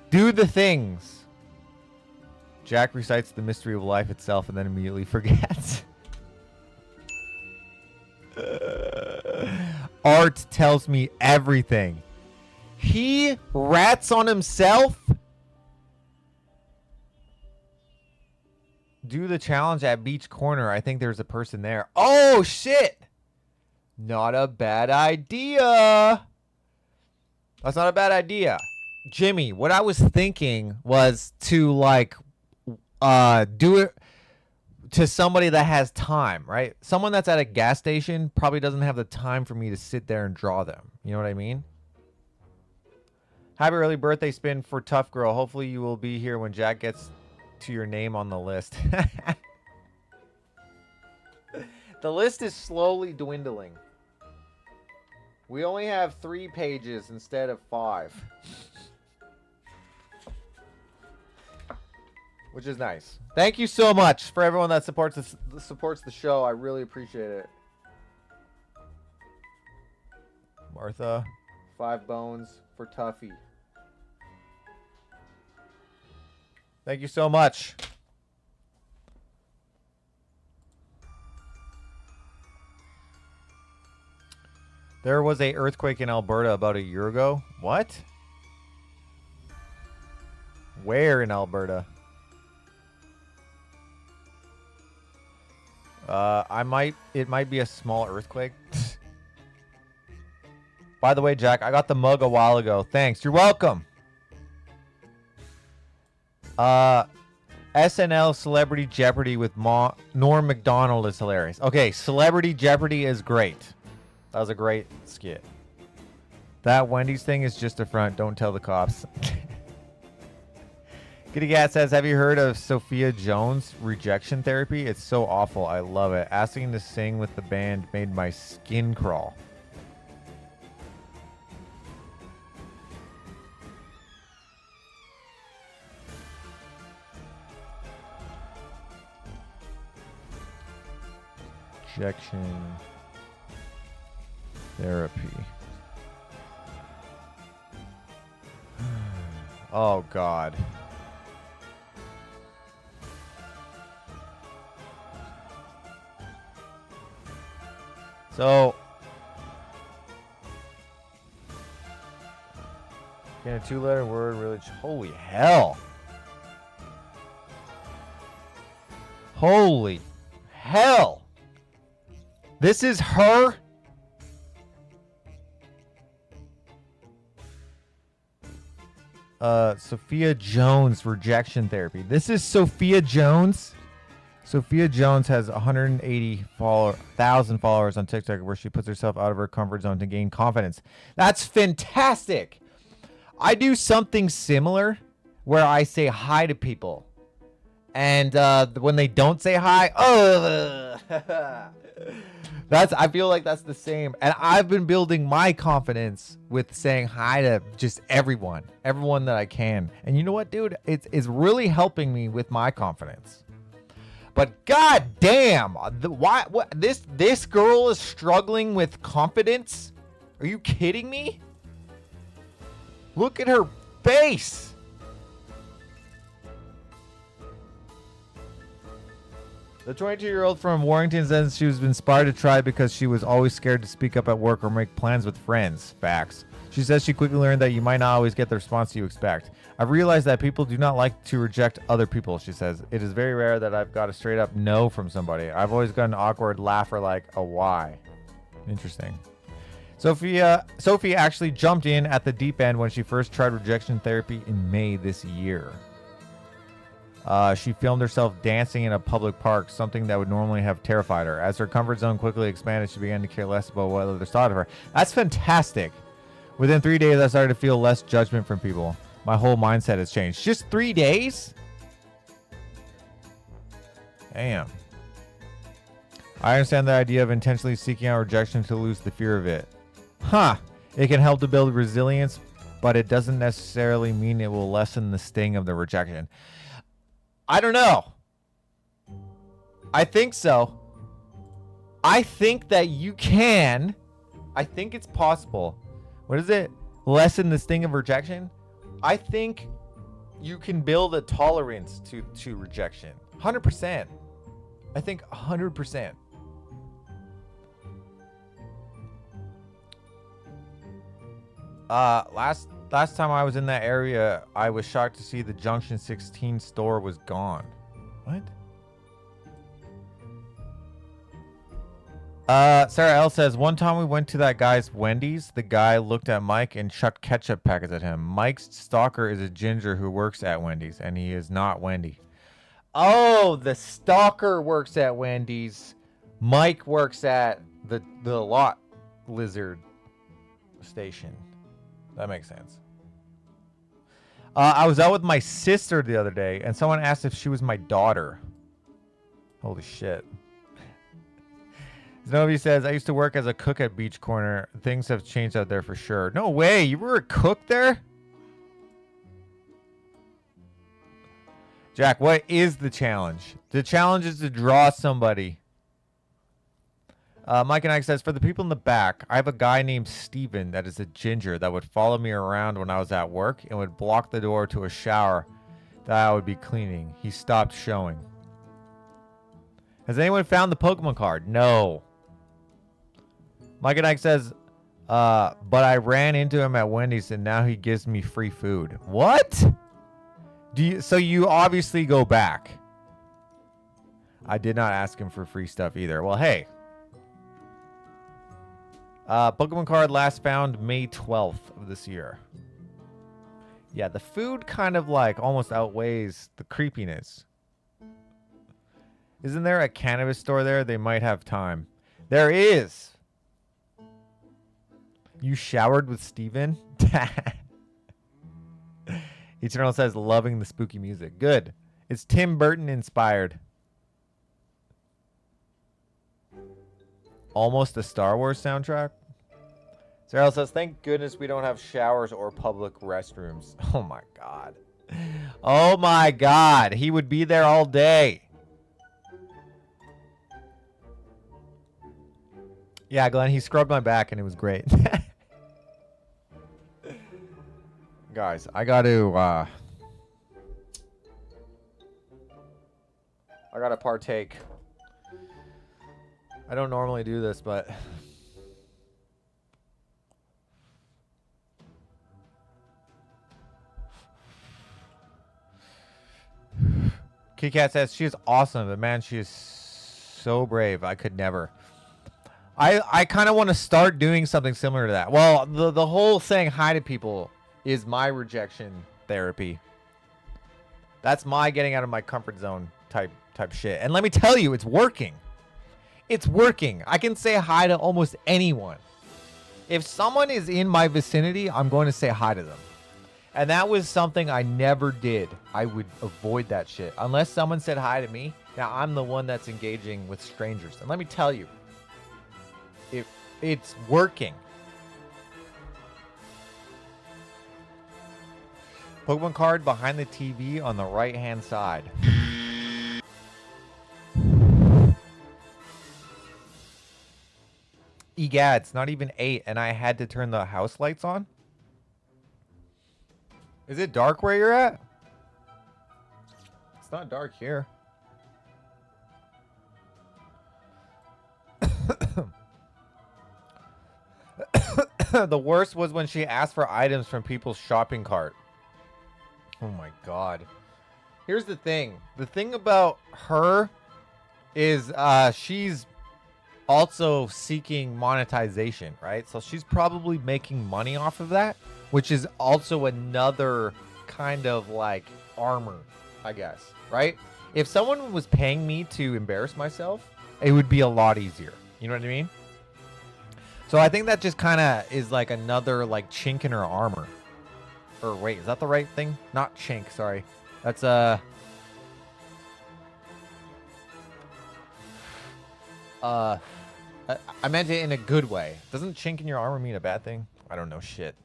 Do the things. Jack recites the mystery of life itself and then immediately forgets. Art tells me everything. He rats on himself? Do the challenge at Beach Corner. I think there's a person there. Oh, shit. Not a bad idea. That's not a bad idea. Jimmy, what I was thinking was to, like, do it to somebody that has time, right? Someone that's at a gas station probably doesn't have the time for me to sit there and draw them. You know what I mean? Happy early birthday spin for Tough Girl. Hopefully you will be here when Jack gets to your name on the list. The list is slowly dwindling. We only have 3 pages instead of 5. Which is nice. Thank you so much for everyone that supports the show. I really appreciate it. Martha, 5 bones for Tuffy. Thank you so much. There was a earthquake in Alberta about a year ago. What? Where in Alberta? It might be a small earthquake. By the way, Jack, I got the mug a while ago. Thanks. You're welcome. SNL Celebrity Jeopardy with Norm Macdonald is hilarious. Okay, Celebrity Jeopardy is great. That was a great skit. That Wendy's thing is just a front. Don't tell the cops. Kitty Cat says, have you heard of Sophia Jones' rejection therapy? It's so awful. I love it. Asking to sing with the band made my skin crawl. Rejection therapy. Oh, God. So, in a 2-letter word, really. Holy hell. Holy hell. This is her? Sophia Jones rejection therapy. This is Sophia Jones. Sophia Jones has 180,000 followers on TikTok where she puts herself out of her comfort zone to gain confidence. That's fantastic. I do something similar where I say hi to people. And when they don't say hi, I feel like that's the same. And I've been building my confidence with saying hi to just everyone that I can. And you know what, dude? It's really helping me with my confidence. But god damn, this girl is struggling with confidence? Are you kidding me? Look at her face. The 22-year-old from Warrington says she was inspired to try because she was always scared to speak up at work or make plans with friends. Facts. She says she quickly learned that you might not always get the response you expect. I've realized that people do not like to reject other people, she says. It is very rare that I've got a straight up no from somebody. I've always got an awkward laugh or like a why. Interesting. Sophie actually jumped in at the deep end when she first tried rejection therapy in May this year. She filmed herself dancing in a public park, something that would normally have terrified her. As her comfort zone quickly expanded, she began to care less about what others thought of her. That's fantastic. Within 3 days, I started to feel less judgment from people. My whole mindset has changed. Just 3 days? Damn. I understand the idea of intentionally seeking out rejection to lose the fear of it. Huh. It can help to build resilience, but it doesn't necessarily mean it will lessen the sting of the rejection. I don't know. I think so. I think that you can. I think it's possible. What is it? Lessen the sting of rejection? I think you can build a tolerance to rejection. 100%. I think 100%. Last time I was in that area, I was shocked to see the Junction 16 store was gone. What? Sarah L says, one time we went to that guy's Wendy's. The guy looked at Mike and chucked ketchup packets at him. Mike's stalker is a ginger who works at Wendy's, and he is not Wendy. Oh, the stalker works at Wendy's. Mike works at the lot lizard station. That makes sense. I was out with my sister the other day, and someone asked if she was my daughter. Holy shit. Nobody says, I used to work as a cook at Beach Corner. Things have changed out there for sure. No way. You were a cook there? Jack, what is the challenge? The challenge is to draw somebody. Mike and Ike says, for the people in the back, I have a guy named Steven that is a ginger that would follow me around when I was at work and would block the door to a shower that I would be cleaning. He stopped showing. Has anyone found the Pokemon card? No. Mike and Ike says, But I ran into him at Wendy's and now he gives me free food. What? So you obviously go back. I did not ask him for free stuff either. Well, hey. Pokemon card last found May 12th of this year. Yeah, the food kind of like almost outweighs the creepiness. Isn't there a cannabis store there? They might have time. There is. You showered with Steven? Eternal says, loving the spooky music. Good. It's Tim Burton inspired. Almost a Star Wars soundtrack. Sarah says, thank goodness we don't have showers or public restrooms. Oh my God. Oh my God. He would be there all day. Yeah, Glenn, he scrubbed my back and it was great. Guys, I gotta partake. I don't normally do this, but Kitkat says she is awesome, but man, she is so brave. I could never. I kind of want to start doing something similar to that. Well, the whole saying hi to people is my rejection therapy. That's my getting out of my comfort zone type shit. And let me tell you, it's working. It's working. I can say hi to almost anyone. If someone is in my vicinity, I'm going to say hi to them. And that was something I never did. I would avoid that shit. Unless someone said hi to me. Now, I'm the one that's engaging with strangers. And let me tell you, it's working. Pokemon card behind the TV on the right-hand side. Egad, it's not even 8, and I had to turn the house lights on? Is it dark where you're at? It's not dark here. The worst was when she asked for items from people's shopping cart. Oh my God. Here's the thing. The thing about her is she's also seeking monetization, right? So she's probably making money off of that, which is also another kind of like armor, I guess, right? If someone was paying me to embarrass myself, it would be a lot easier. You know what I mean? So I think that just kind of is like another like chink in her armor. Or wait, is that the right thing? Not chink, sorry. That's I meant it in a good way. Doesn't chink in your armor mean a bad thing? I don't know shit.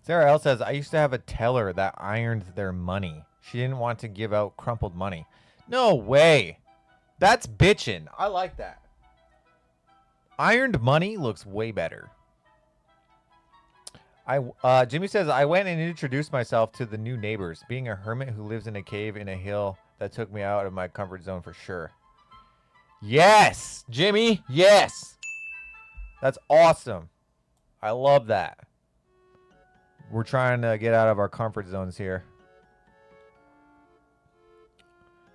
Sarah L says, I used to have a teller that ironed their money. She didn't want to give out crumpled money. No way. That's bitchin'. I like that. Ironed money looks way better. Jimmy says, I went and introduced myself to the new neighbors, being a hermit who lives in a cave in a hill that took me out of my comfort zone for sure. Yes, Jimmy. Yes. That's awesome. I love that. We're trying to get out of our comfort zones here.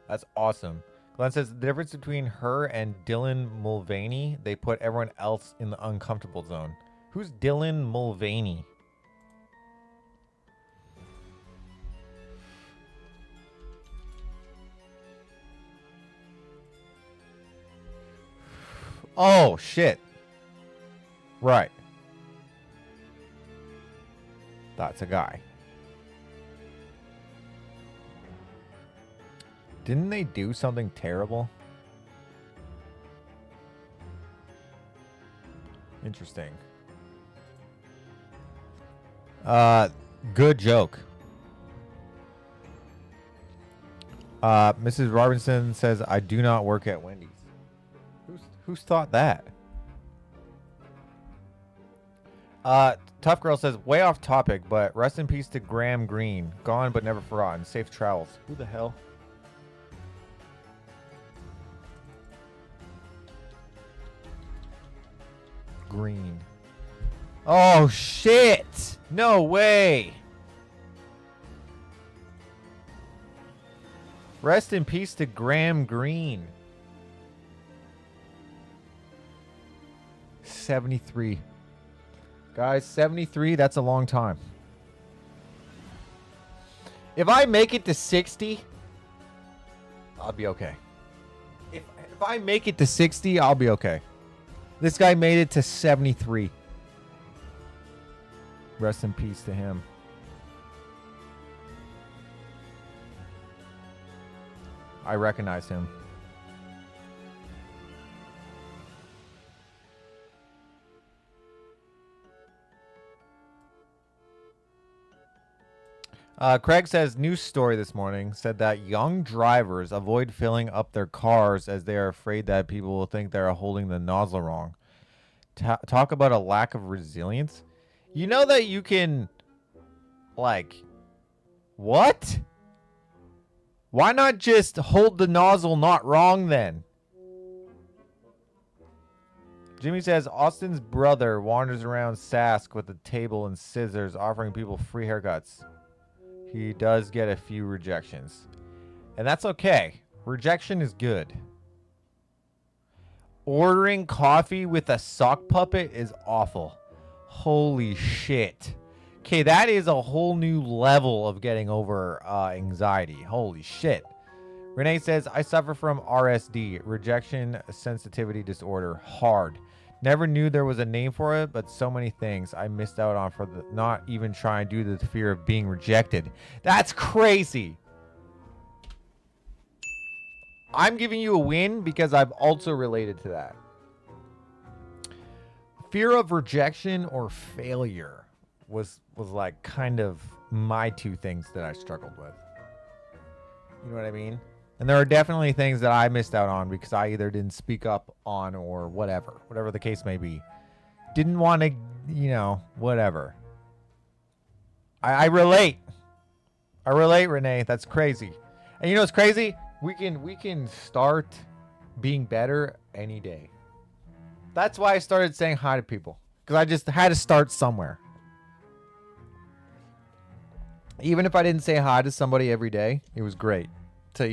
That's awesome. Glenn says the difference between her and Dylan Mulvaney, they put everyone else in the uncomfortable zone. Who's Dylan Mulvaney? Oh, shit. Right. That's a guy. Didn't they do something terrible? Interesting. Good joke. Mrs. Robinson says, I do not work at Wendy's. Who's thought that? Tough Girl says, way off topic, but rest in peace to Graham Greene. Gone but never forgotten. Safe travels. Who the hell? Green. Oh, shit. No way. Rest in peace to Graham Green. 73. Guys, 73, that's a long time. If I make it to 60, I'll be okay. If I make it to 60, I'll be okay. This guy made it to 73. Rest in peace to him. I recognize him. Craig says, news story this morning said that young drivers avoid filling up their cars as they are afraid that people will think they are holding the nozzle wrong. Talk about a lack of resilience. You know that you can, like, what? Why not just hold the nozzle not wrong then? Jimmy says, Austin's brother wanders around Sask with a table and scissors offering people free haircuts. He does get a few rejections. And that's okay. Rejection is good. Ordering coffee with a sock puppet is awful. Holy shit. Okay, that is a whole new level of getting over anxiety. Holy shit. Renee says, I suffer from RSD, rejection sensitivity disorder, hard. Never knew there was a name for it, but so many things I missed out on for not even trying due to the fear of being rejected. That's crazy. I'm giving you a win because I've also related to that. Fear of rejection or failure was like kind of my two things that I struggled with. You know what I mean? And there are definitely things that I missed out on because I either didn't speak up on or whatever the case may be. Didn't want to, you know, whatever. I relate. I relate, Renee. That's crazy. And you know what's crazy? We can start being better any day. That's why I started saying hi to people. Because I just had to start somewhere. Even if I didn't say hi to somebody every day, it was great. To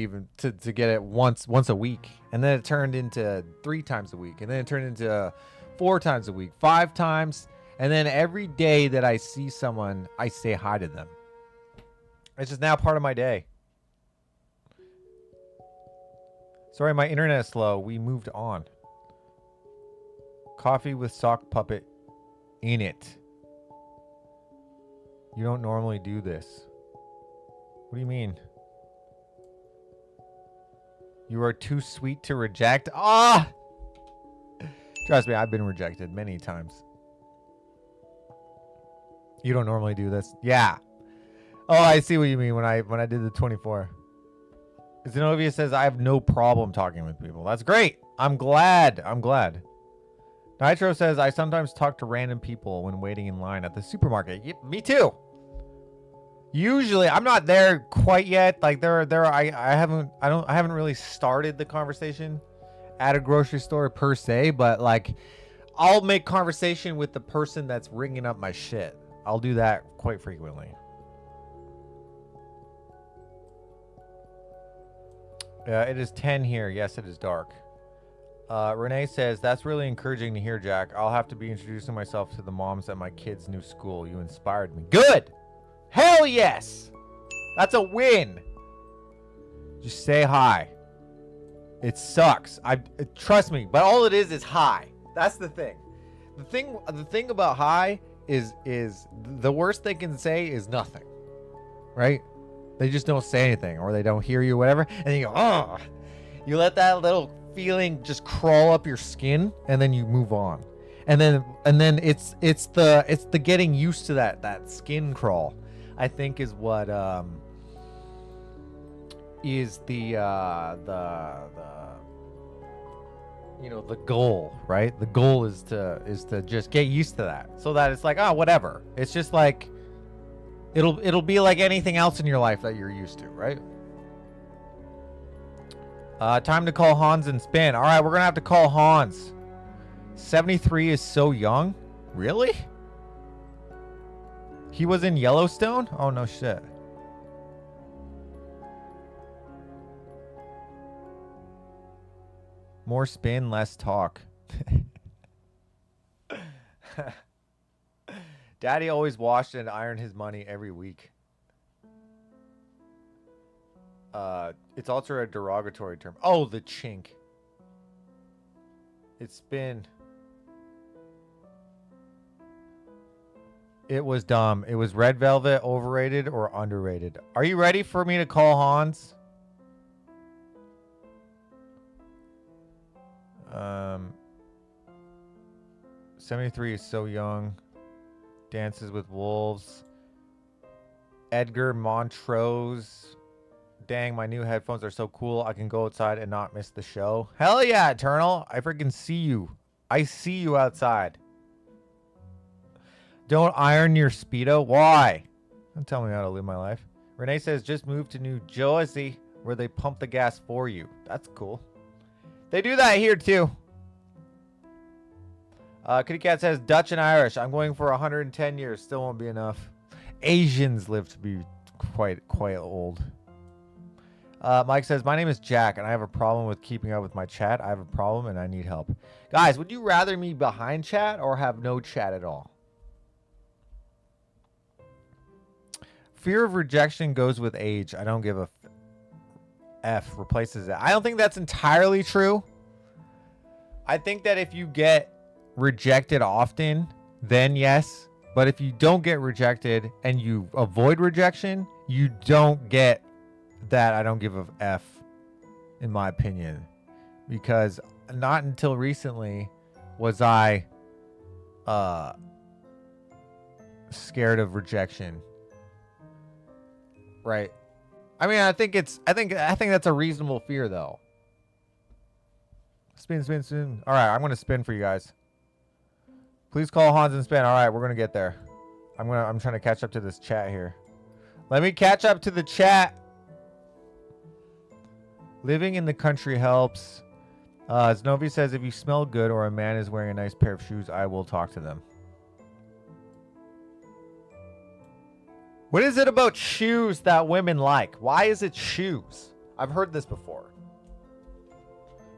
get it once a week, and then it turned into 3 times a week, and then it turned into 4 times a week, 5 times, and then every day that I see someone, I say hi to them. It's just now part of my day. Sorry, my internet is slow. We moved on. Coffee with sock puppet in it. You don't normally do this. What do you mean? You are too sweet to reject. Ah! Trust me, I've been rejected many times. You don't normally do this. Yeah. Oh, I see what you mean when I did the 24. Zenobia says, I have no problem talking with people. That's great. I'm glad. Nitro says, I sometimes talk to random people when waiting in line at the supermarket. Yep, me too. Usually, I'm not there quite yet. Like I haven't really started the conversation at a grocery store per se, but like I'll make conversation with the person that's ringing up my shit. I'll do that quite frequently. It is 10 here. Yes, it is dark. Renee says, that's really encouraging to hear, Jack. I'll have to be introducing myself to the moms at my kids' new school. You inspired me. Good. Hell yes! That's a win. Just say hi. It sucks. Trust me, but all it is hi. That's the thing. The thing about hi is the worst they can say is nothing. Right? They just don't say anything, or they don't hear you, whatever, and then you go, oh. You let that little feeling just crawl up your skin, and then you move on. And then it's the getting used to that skin crawl, I think, is what is the you know, the goal, right? The goal is to just get used to that, so that it's like, oh, whatever. It's just like it'll be like anything else in your life that you're used to, right? Time to call Hans and spin. All right, we're gonna have to call Hans. 73 is so young? Really? He was in Yellowstone? Oh, no shit. More spin, less talk. Daddy always washed and ironed his money every week. It's also a derogatory term. Oh, the chink. It's been... It was dumb. It was Red Velvet, overrated or underrated. Are you ready for me to call Hans? 73 is so young. Dances with Wolves. Edgar Montrose. Dang, my new headphones are so cool. I can go outside and not miss the show. Hell yeah, Eternal. I freaking see you. I see you outside. Don't iron your Speedo. Why? Don't tell me how to live my life. Renee says, just move to New Jersey where they pump the gas for you. That's cool. They do that here too. Kitty Cat says, Dutch and Irish. I'm going for 110 years. Still won't be enough. Asians live to be quite old. Mike says, my name is Jack, and I have a problem with keeping up with my chat. I have a problem, and I need help. Guys, would you rather me behind chat or have no chat at all? Fear of rejection goes with age. I don't give a F replaces it. I don't think that's entirely true. I think that if you get rejected often, then yes. But if you don't get rejected and you avoid rejection, you don't get that I don't give a F, in my opinion. Because not until recently was I scared of rejection. Right. I mean, I think that's a reasonable fear though. Spin. All right, I'm going to spin for you guys. Please call Hans and spin. All right, we're going to get there. I'm trying to catch up to this chat here. Let me catch up to the chat. Living in the country helps. Znovi says, if you smell good or a man is wearing a nice pair of shoes, I will talk to them. What is it about shoes that women like? Why is it shoes? I've heard this before.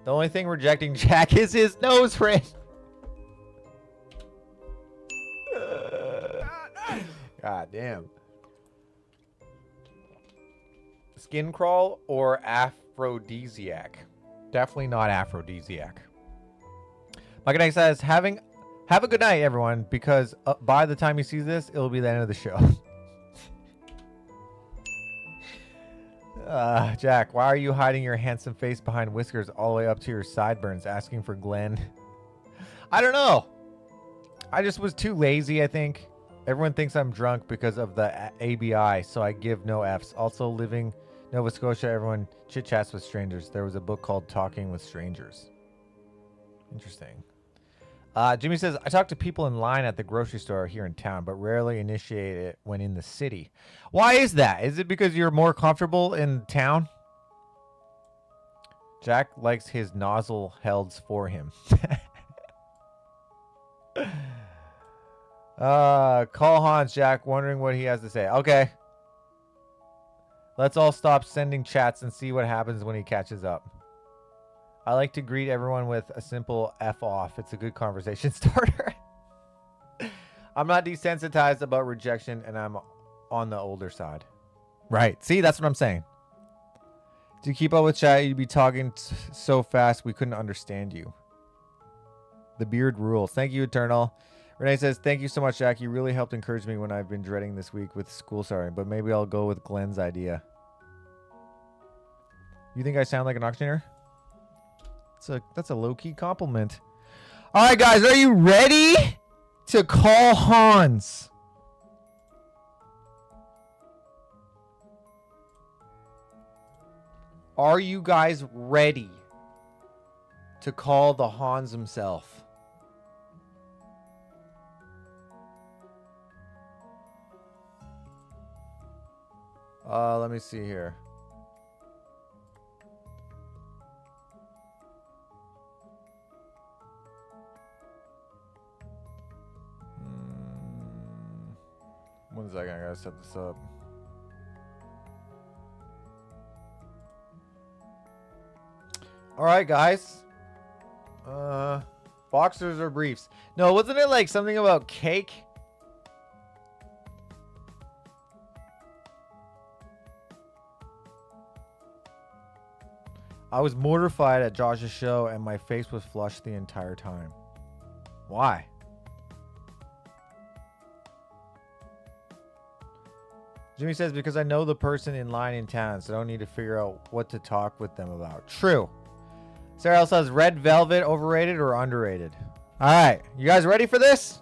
The only thing rejecting Jack is his nose ring. God damn. Skin crawl or aphrodisiac? Definitely not aphrodisiac. My good night says, have a good night, everyone, because by the time you see this, it'll be the end of the show. Jack, why are you hiding your handsome face behind whiskers all the way up to your sideburns, asking for Glenn? I don't know. I just was too lazy, I think. Everyone thinks I'm drunk because of the ABI, so I give no Fs. Also, living Nova Scotia, everyone chit-chats with strangers. There was a book called Talking with Strangers. Interesting. Jimmy says, I talk to people in line at the grocery store here in town, but rarely initiate it when in the city. Why is that? Is it because you're more comfortable in town? Jack likes his nozzle held for him. Call Hans, Jack, wondering what he has to say. Okay. Let's all stop sending chats and see what happens when he catches up. I like to greet everyone with a simple F off. It's a good conversation starter. I'm not desensitized about rejection, and I'm on the older side. Right. See, that's what I'm saying. To keep up with chat, you'd be talking so fast we couldn't understand you. The beard rules. Thank you, Eternal. Renee says, thank you so much, Jack. You really helped encourage me when I've been dreading this week with school starting, but maybe I'll go with Glenn's idea. You think I sound like an auctioneer? That's a low-key compliment. All right, guys, are you ready to call Hans? Are you guys ready to call the Hans himself? Let me see here. 1 second, I gotta set this up. All right, guys. Boxers or briefs? No, wasn't it like something about cake? I was mortified at Josh's show and my face was flushed the entire time. Why? Jimmy says, because I know the person in line in town, so I don't need to figure out what to talk with them about. True. Sarah says, red velvet overrated or underrated? All right. You guys ready for this?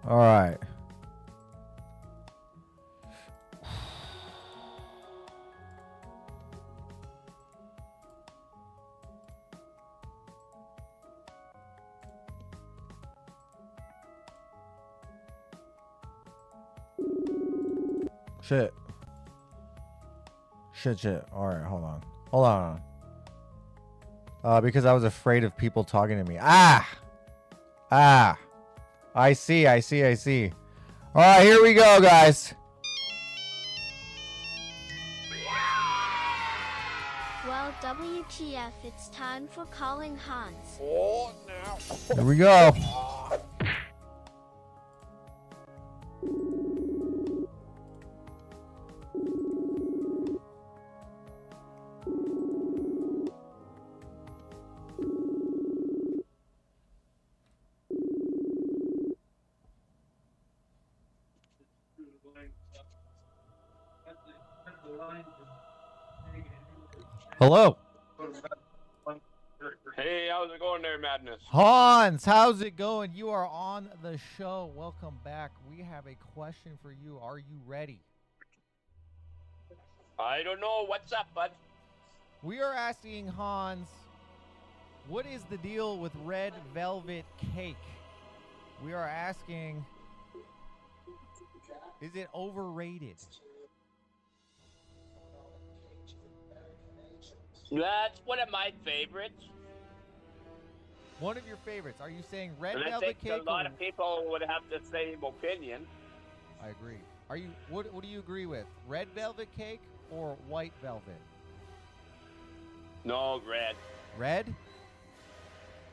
All right. Shit. All right, hold on. Because I was afraid of people talking to me. I see. All right, here we go, guys. Well, WTF, it's time for calling Hans. Oh, no. Here we go. Hello. Hey, how's it going there, Madness? Hans, how's it going? You are on the show. Welcome back. We have a question for you. Are you ready? I don't know. What's up, bud? We are asking Hans, what is the deal with red velvet cake? We are asking, is it overrated? That's one of my favorites. One of your favorites. Are you saying red and velvet I think cake? A lot of people would have the same opinion. I agree. Are you? What do you agree with? Red velvet cake or white velvet? No, red. Red?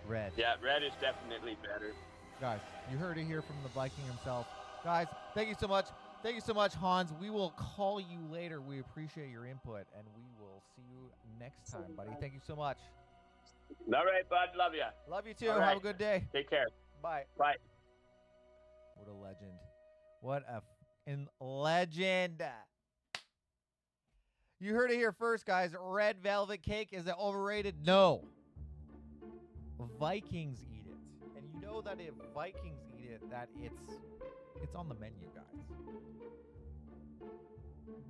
Red. Yeah, red is definitely better. Guys, you heard it here from the Viking himself. Guys, thank you so much. Thank you so much, Hans. We will call you later. We appreciate your input, and we will see you next time, buddy. Thank you so much. All right, bud. Love you. Love you too. All right. Have a good day. Take care. Bye. Bye. What a legend. What a legend. You heard it here first, guys. Red velvet cake, is it overrated? No. Vikings eat it. And you know that if Vikings eat it, that it's on the menu, guys.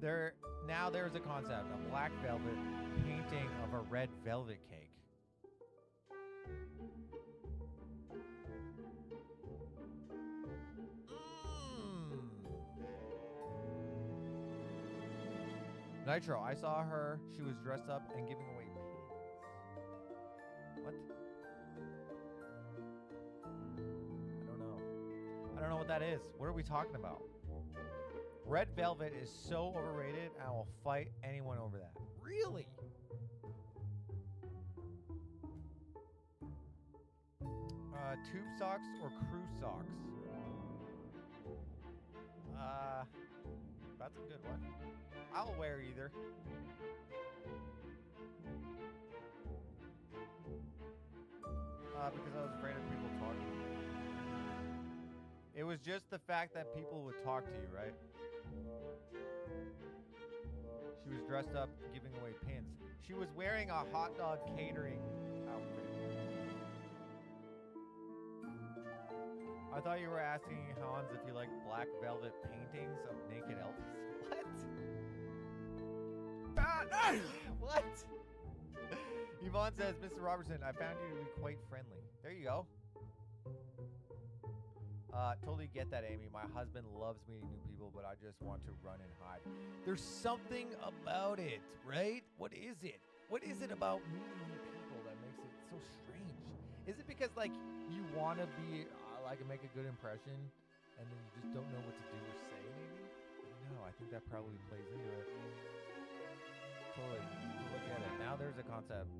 There's a concept, a black velvet painting of a red velvet cake. Nitro, I saw her. She was dressed up and giving away pins. What? I don't know what that is. What are we talking about? Red velvet is so overrated, I will fight anyone over that. Really? Tube socks or crew socks? That's a good one. I'll wear either. Because I was afraid of people talking to me. It was just the fact that people would talk to you, right? She was dressed up giving away pins. She was wearing a hot dog catering outfit. I thought you were asking Hans if you like black velvet paintings of naked Elvis. What? What? Yvonne says, Mr. Robertson, I found you to be quite friendly. There you go. Totally get that, Amy. My husband loves meeting new people, but I just want to run and hide. There's something about it, right? What is it? What is it about meeting new people that makes it so strange? Is it because, like, you want to be, like, make a good impression, and then you just don't know what to do or say, maybe? I don't know. I think that probably plays into it. Totally get it. Now there's a concept.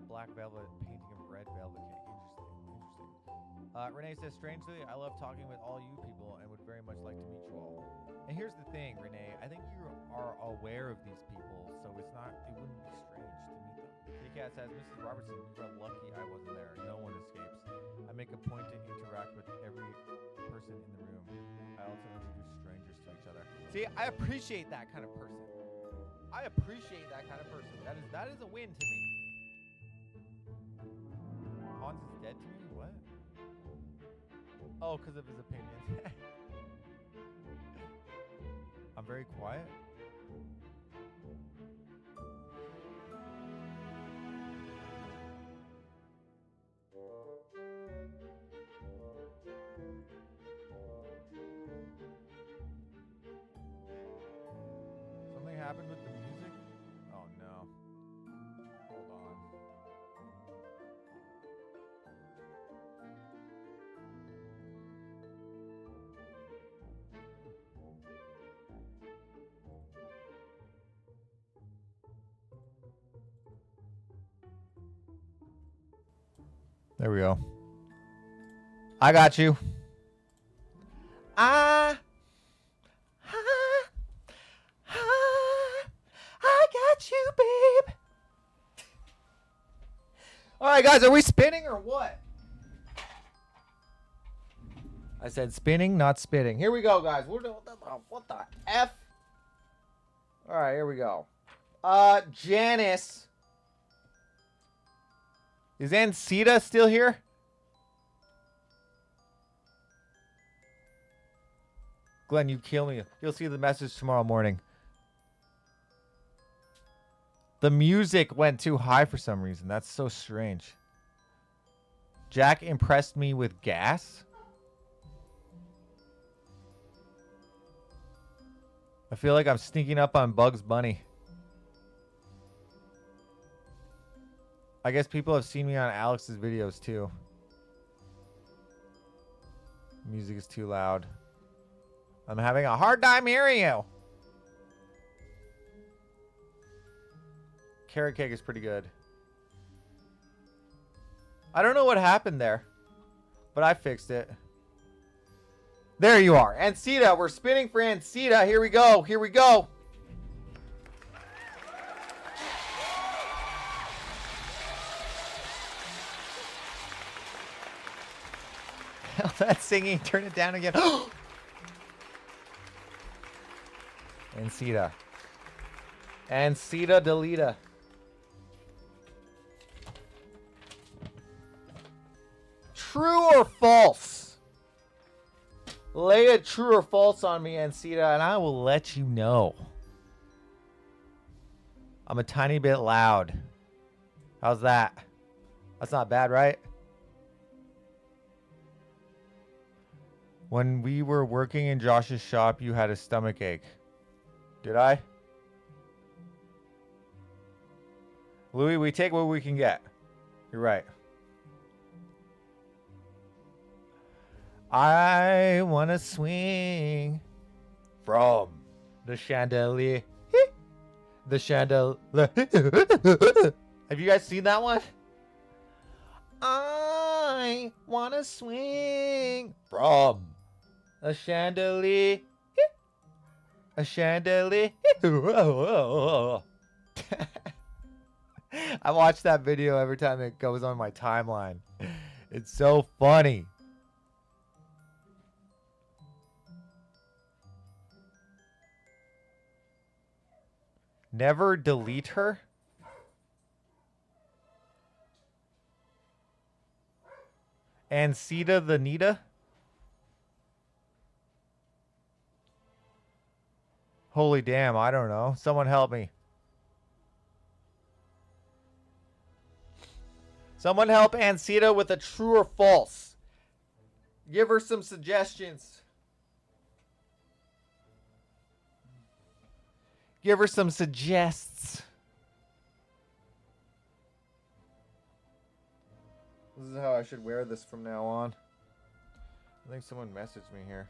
Black velvet painting of red velvet cake. Interesting. Renee says, strangely, I love talking with all you people and would very much like to meet you all. And here's the thing, Renee. I think you are aware of these people, so it wouldn't be strange to meet them. Cat says, Mrs. Robertson, you are lucky I wasn't there. No one escapes. I make a point to interact with every person in the room. I also introduce strangers to each other. See, I appreciate that kind of person. I appreciate that kind of person. That is a win to me. Hans is dead to me? What? Oh, because of his opinion. I'm very quiet. Something happened with the music? Oh no. Hold on. There we go. I got you. I got you, babe. All right, guys, are we spinning or what? I said spinning, not spitting. Here we go, guys. What the F? All right, here we go. Janice. Is Ancita still here? Glenn, you kill me. You'll see the message tomorrow morning. The music went too high for some reason. That's so strange. Jack impressed me with gas. I feel like I'm sneaking up on Bugs Bunny. I guess people have seen me on Alex's videos too. Music is too loud. I'm having a hard time hearing you. Carrot cake is pretty good. I don't know what happened there, but I fixed it. There you are. Ancita, we're spinning for Ancita. Here we go. Here we go. Hell, that singing. Turn it down again. Ancita. Ancita Delita. True or false? Lay a true or false on me, Ancita, and I will let you know. I'm a tiny bit loud. How's that? That's not bad, right? When we were working in Josh's shop, you had a stomach ache. Did I? Louis, we take what we can get. You're right. I want to swing from the chandelier. The chandelier. Have you guys seen that one? I want to swing from a chandelier. A chandelier. I watch that video every time it goes on my timeline. It's so funny. Never delete her? Ancita the Nita? Holy damn, I don't know. Someone help me. Someone help Ancita with a true or false. Give her some suggestions. Give her some suggests. This is how I should wear this from now on. I think someone messaged me here.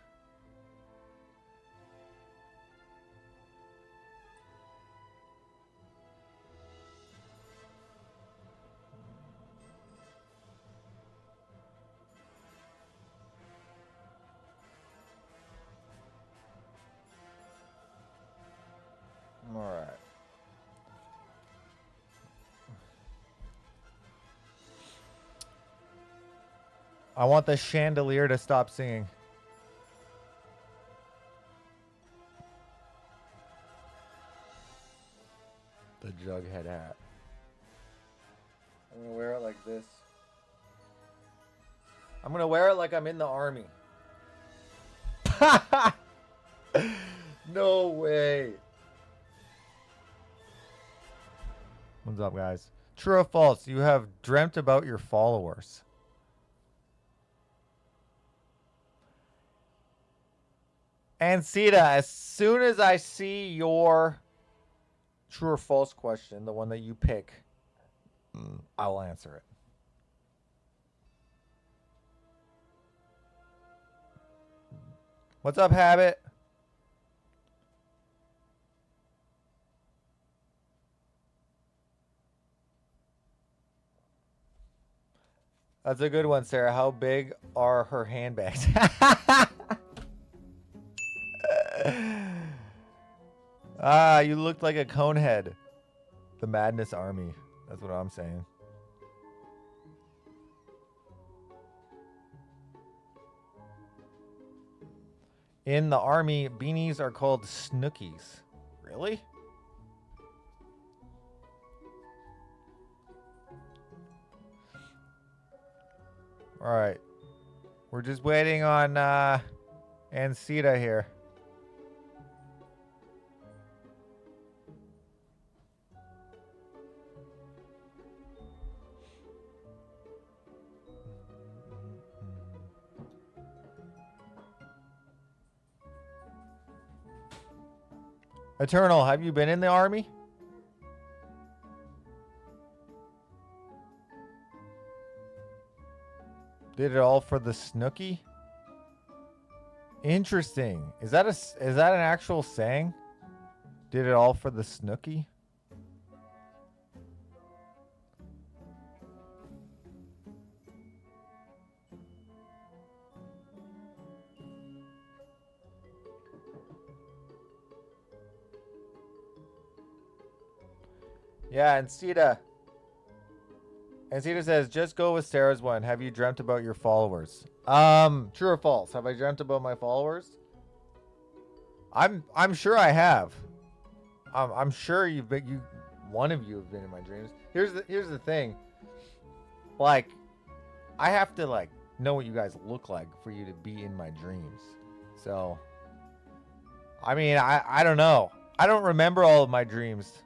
All right. I want the chandelier to stop singing. The Jughead hat. I'm gonna wear it like this. I'm gonna wear it like I'm in the army. No way. What's up, guys? True or false? You have dreamt about your followers. And Sita, as soon as I see your true or false question, the one that you pick, I will answer it. What's up, Habit? That's a good one, Sarah. How big are her handbags? You looked like a conehead. The Madness Army. That's what I'm saying. In the army, beanies are called snookies. Really? All right. We're just waiting on Ancita here. Eternal, have you been in the army? Did it all for the Snooki? Interesting. Is that an actual saying? Did it all for the Snooki? Yeah, and Sita says, just go with Sarah's one. Have you dreamt about your followers? True or false? Have I dreamt about my followers? I'm sure I have. I'm sure one of you have been in my dreams. Here's the thing. Like, I have to like know what you guys look like for you to be in my dreams. So, I mean, I don't know. I don't remember all of my dreams.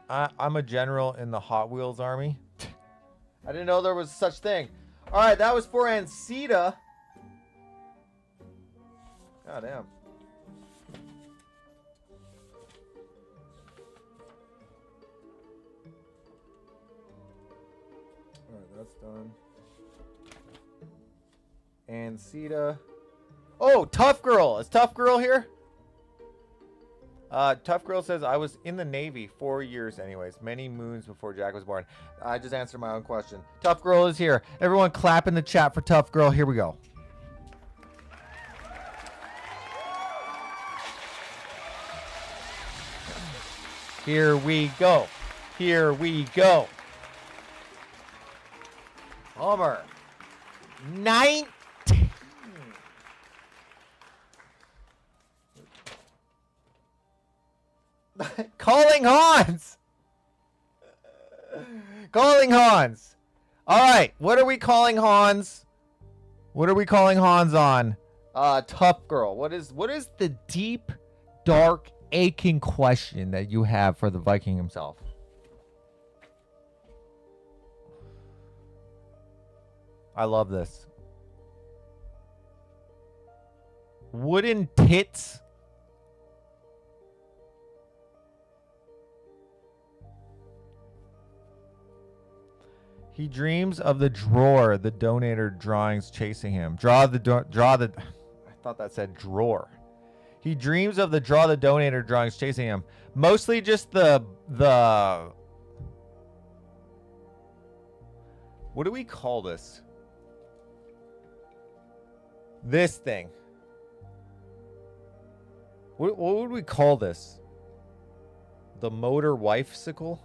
I'm a general in the Hot Wheels army. I didn't know there was such thing. All right, that was for Ancita. God damn. All right, that's done. Ancita. Oh, Tough Girl. Is Tough Girl here? Tough Girl says, I was in the Navy 4 years anyways. Many moons before Jack was born. I just answered my own question. Tough Girl is here. Everyone clap in the chat for Tough Girl. Here we go. Here we go. Here we go. Homer. 19. Calling Hans. Calling Hans. All right. What are we calling Hans? What are we calling Hans on? Tough Girl. What is the deep, dark, aching question that you have for the Viking himself? I love this. Wooden tits. He dreams of the drawer, the donator drawings chasing him. I thought that said drawer. He dreams of the draw the donator drawings chasing him. Mostly just the what do we call this? This thing. What would we call this? The motor wifesicle?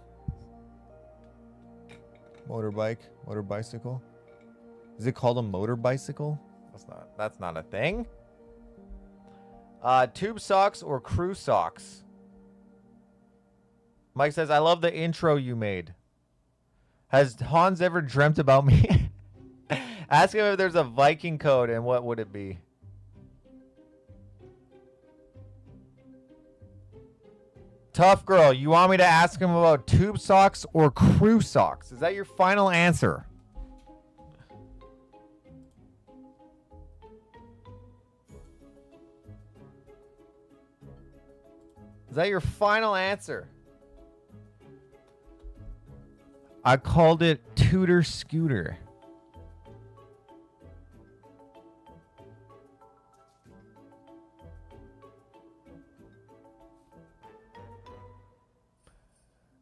Motorbike? Motor bicycle? Is it called a motor bicycle? That's not a thing. Tube socks or crew socks? Mike says, I love the intro you made. Has Hans ever dreamt about me? Ask him if there's a Viking code and what would it be? Tough girl, you want me to ask him about tube socks or crew socks? Is that your final answer? Is that your final answer? I called it Tudor Scooter.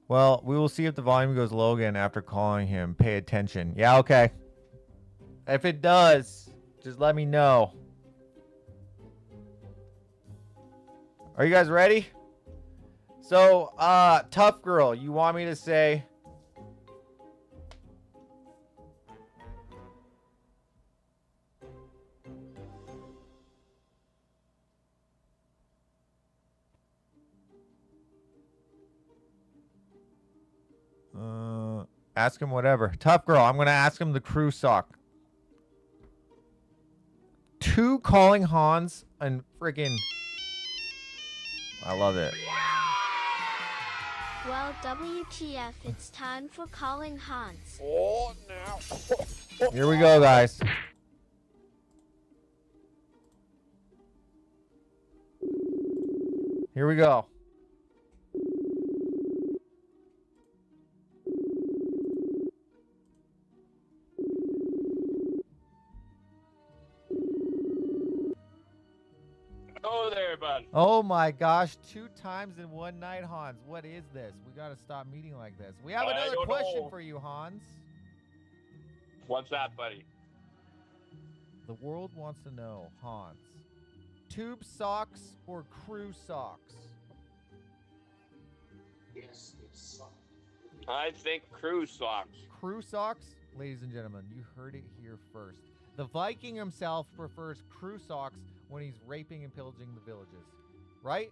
Well, we will see if the volume goes low again after calling him. Pay attention. Yeah, okay. If it does, just let me know. Are you guys ready? So, tough girl, you want me to say... Ask him whatever. Tough girl, I'm going to ask him the crew sock. 2 calling Hans and friggin'... I love it. Well, WTF, it's time for calling Hans. Oh, now. Here we go, guys. Here we go. Oh there, bud. Oh my gosh, 2 times in one night, Hans. What is this? We got to stop meeting like this. We have I another don't question know. for you, Hans. What's that, buddy? The world wants to know, Hans. Tube socks or crew socks? I think crew socks. Crew socks? Ladies and gentlemen, you heard it here first. The Viking himself prefers crew socks when he's raping and pillaging the villages. Right?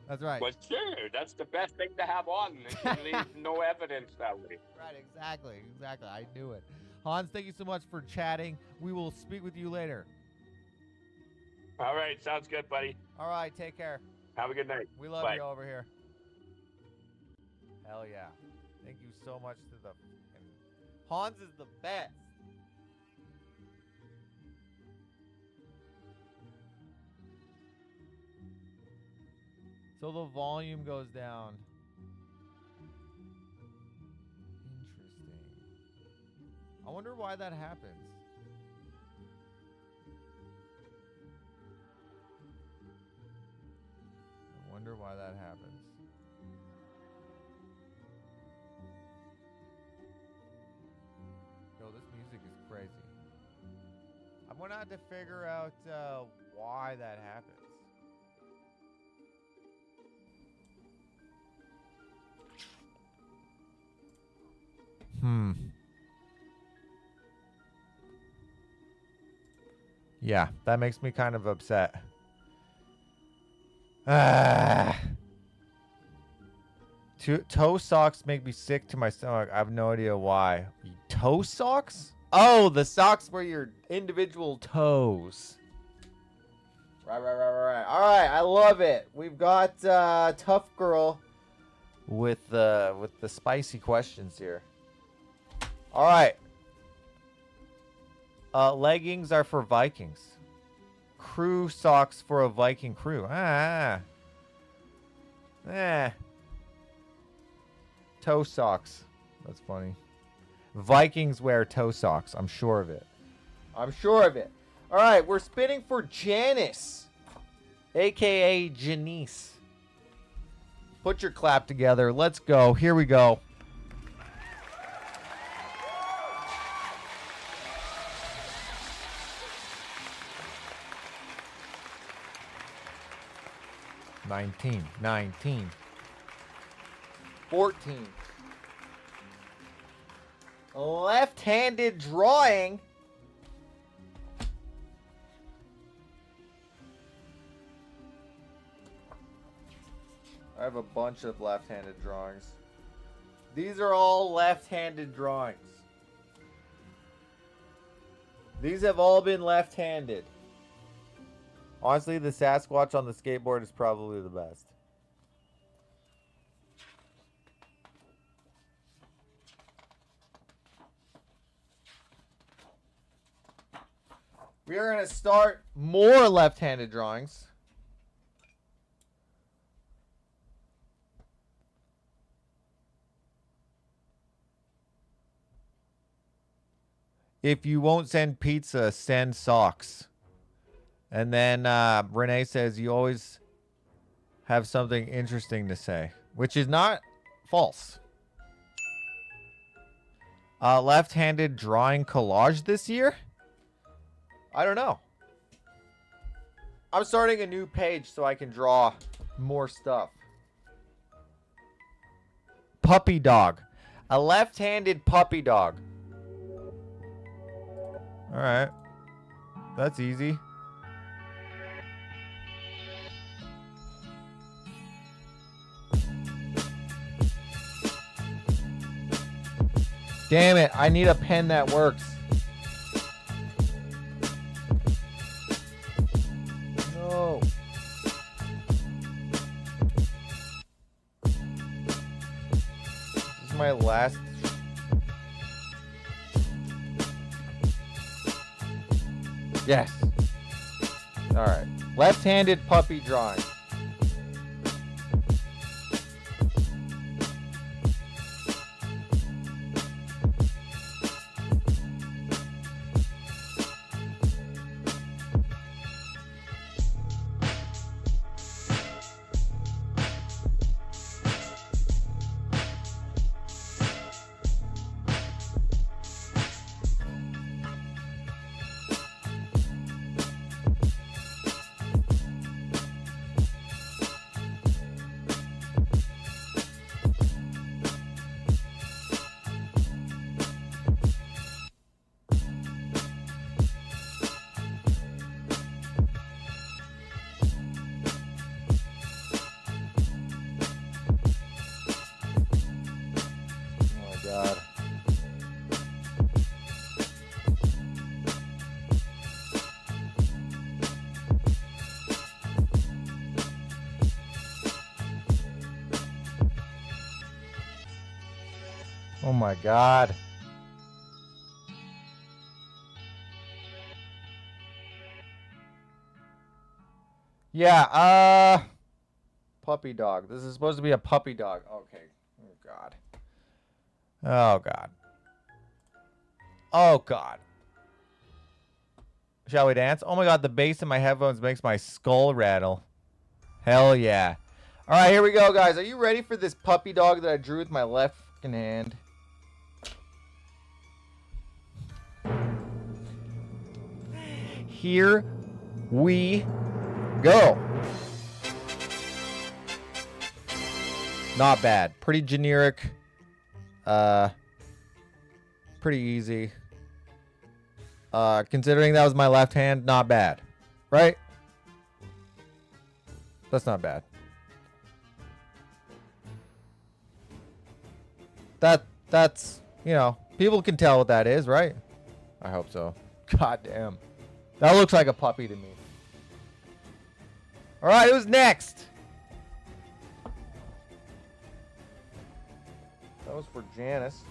That's right. But sure, that's the best thing to have on. It leaves no evidence that way. Right, exactly. I knew it. Hans, thank you so much for chatting. We will speak with you later. All right, sounds good, buddy. All right, take care. Have a good night. We love Bye. you over here. Hell yeah. Thank you so much to the... Hans is the best. So the volume goes down. Interesting. I wonder why that happens. I wonder why that happens. Yo, this music is crazy. I'm gonna have to figure out why that happens. Yeah, that makes me kind of upset. Toe socks make me sick to my stomach. I have no idea why. Toe socks? Oh, the socks were your individual toes. Right. All right, I love it. We've got Tough Girl with the spicy questions here. All right. Leggings are for Vikings. Crew socks for a Viking crew. Toe socks. That's funny. Vikings wear toe socks. I'm sure of it. I'm sure of it. All right, we're spinning for Janice, a.k.a. Janice. Put your clap together. Let's go. Here we go. $19, $19, $14. Left-handed drawing. I have a bunch of left-handed drawings. These are all left-handed drawings. These have all been left-handed. Honestly, the Sasquatch on the skateboard is probably the best. We are going to start more left-handed drawings. If you won't send pizza, send socks. And then Renee says you always have something interesting to say, which is not false. Left-handed drawing collage this year? I don't know. I'm starting a new page so I can draw more stuff. Puppy dog. A left-handed puppy dog. All right. That's easy. Damn it, I need a pen that works. No. This is my last. Yes. All right. Left-handed puppy drawing. Oh my God. Yeah, puppy dog. This is supposed to be a puppy dog. Okay. Oh God. Oh God. Oh God. Shall we dance? Oh my God, the bass in my headphones makes my skull rattle. Hell yeah. All right, here we go, guys. Are you ready for this puppy dog that I drew with my left fucking hand? Here we go. Not bad. Pretty generic. Pretty easy. Considering that was my left hand, not bad. Right? That's not bad. That's, you know, people can tell what that is, right? I hope so. God damn. That looks like a puppy to me. All right, who's next? was for Janice.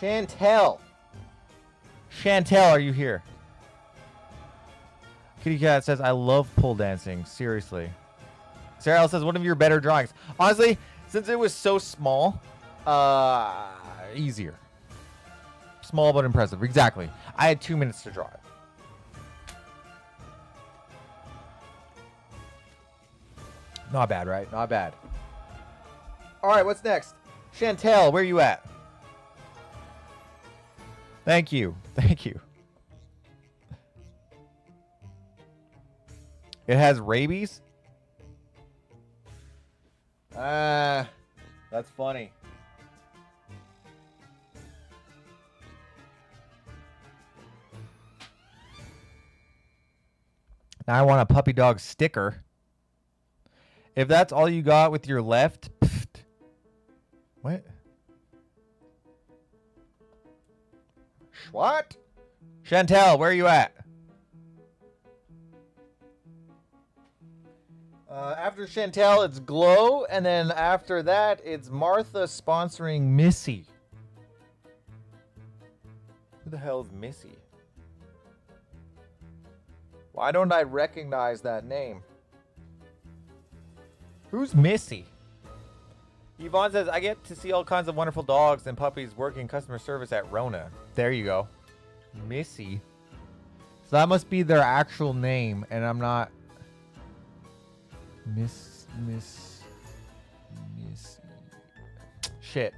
Chantel. Chantel, are you here? Kitty Cat says, I love pole dancing. Seriously. Sarah L says, one of your better drawings. Honestly, since it was so small, easier. Small but impressive. Exactly. I had 2 minutes to draw it. Not bad, right? Not bad. All right, what's next? Chantel, where you at? Thank you. Thank you. It has rabies? That's funny. Now I want a puppy dog sticker. If that's all you got with your left... Pfft. What? What? Chantel, where are you at? After Chantel, it's Glow, and then after that, it's Martha sponsoring Missy. Who the hell is Missy? Why don't I recognize that name? Who's Missy? Yvonne says, I get to see all kinds of wonderful dogs and puppies working customer service at Rona. There you go. Missy. So that must be their actual name, and I'm not... Miss. Shit.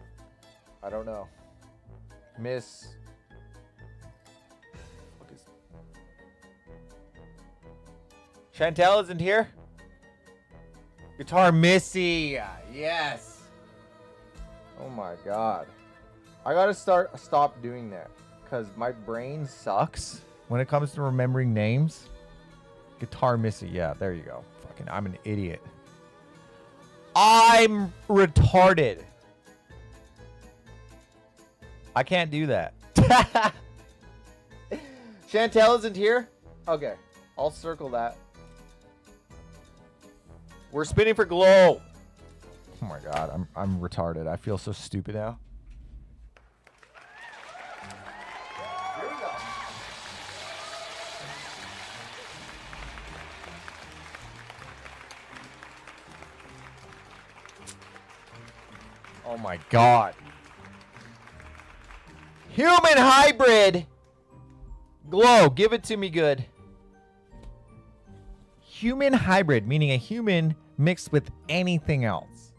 I don't know. Miss. Chantel isn't here? Guitar Missy. Yes. Oh my god. I gotta stop doing that. Because my brain sucks when it comes to remembering names. Guitar Missy. Yeah, there you go. Fucking, I'm an idiot. I'm retarded. I can't do that. Chantel isn't here? Okay. I'll circle that. We're spinning for Glow. Oh my god, I'm retarded. I feel so stupid now. Here we go. Oh my god. Human hybrid. Glow, give it to me good. Human hybrid, meaning a human mixed with anything else.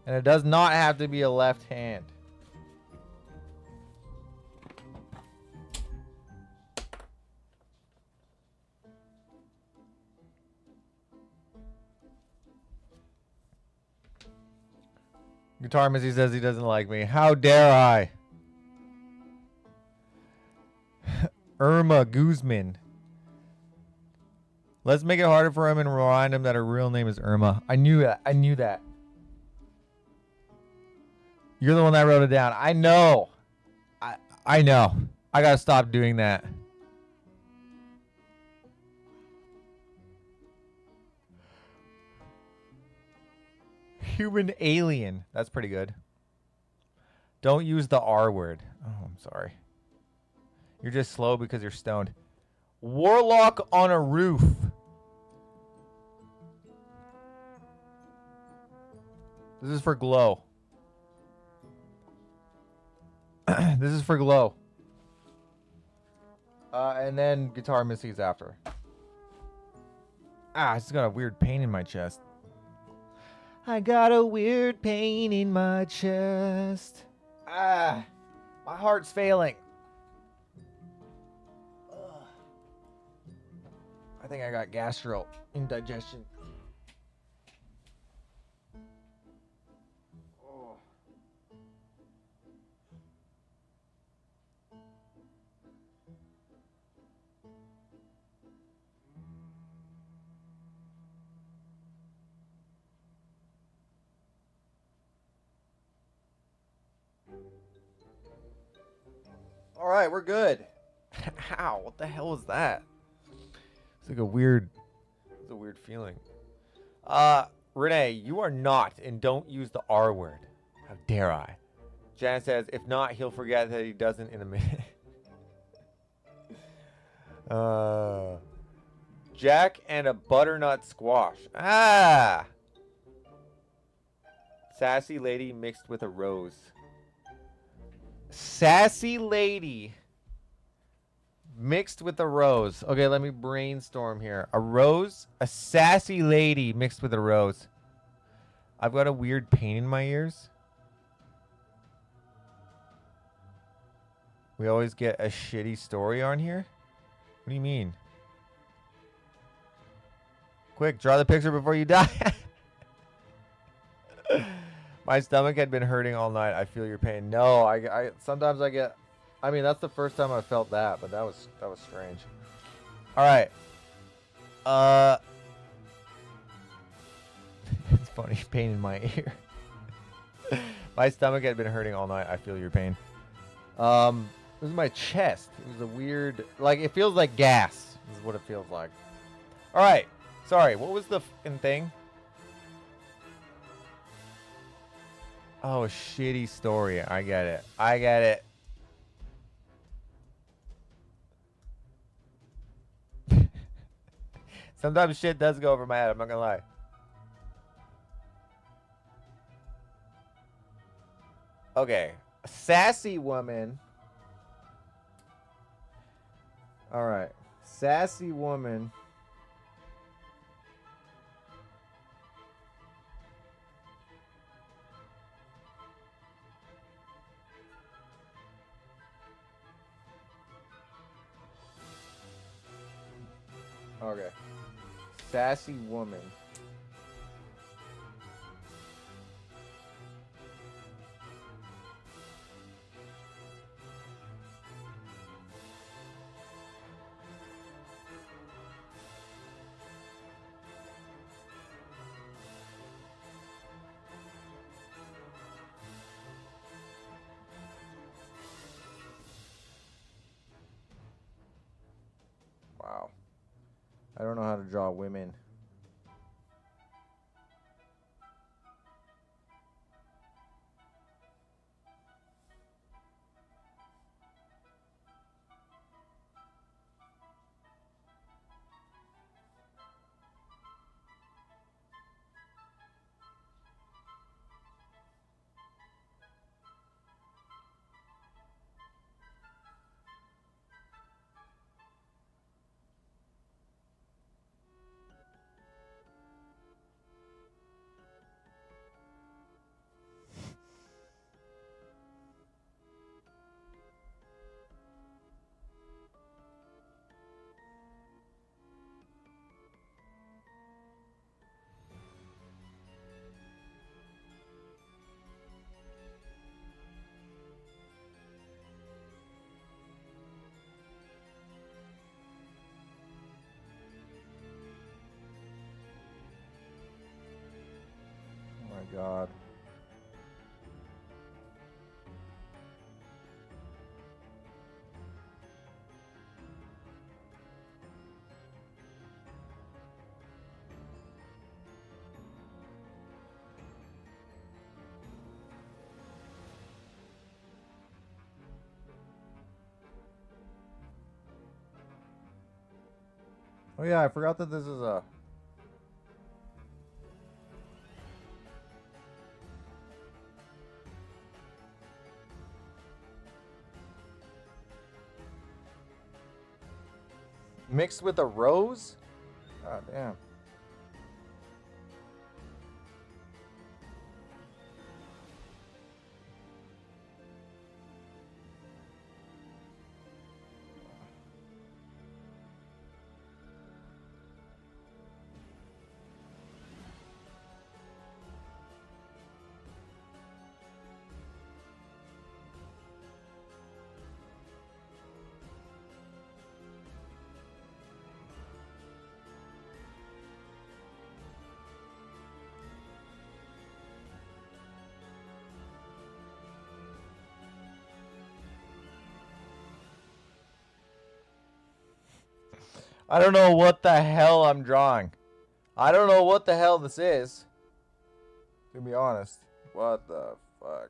And it does not have to be a left hand. Guitar Missy says he doesn't like me. How dare I? Irma Guzman. Let's make it harder for him and remind him that her real name is Irma. I knew that. I knew that. You're the one that wrote it down. I know. I know. I gotta stop doing that. Human alien. That's pretty good. Don't use the R word. Oh, I'm sorry. You're just slow because you're stoned. Warlock on a roof. This is for Glow. This is for Glow. And then Guitar Missy's after. I just got a weird pain in my chest. I got a weird pain in my chest. My heart's failing. I think I got gastro indigestion. Oh. All right, we're good. Ow, what the hell was that? It's like a weird feeling. Renee, you are not, and don't use the R word. How dare I? Jan says, if not, he'll forget that he doesn't in a minute. Jack and a butternut squash. Ah! Sassy lady mixed with a rose. Sassy lady mixed with a rose. Okay, let me brainstorm here. A rose, a sassy lady mixed with a rose. I've got a weird pain in my ears. We always get a shitty story on here. What do you mean? Quick, draw the picture before you die. My stomach had been hurting all night. I feel your pain. No, I sometimes I get. I mean, that's the first time I felt that, but that was strange. All right. It's funny, pain in my ear. My stomach had been hurting all night. I feel your pain. It was my chest. It was a weird, like, it feels like gas. This is what it feels like. All right. Sorry. What was the fucking thing? Oh, a shitty story. I get it. I get it. Sometimes shit does go over my head. I'm not gonna lie. Okay. A sassy woman. All right. Sassy woman. Okay. Sassy woman. Wow. I don't know how to draw women. Oh my God. Oh yeah, I forgot that this is a... mixed with a rose? God damn. I don't know what the hell I'm drawing. I don't know what the hell this is. To be honest. What the fuck?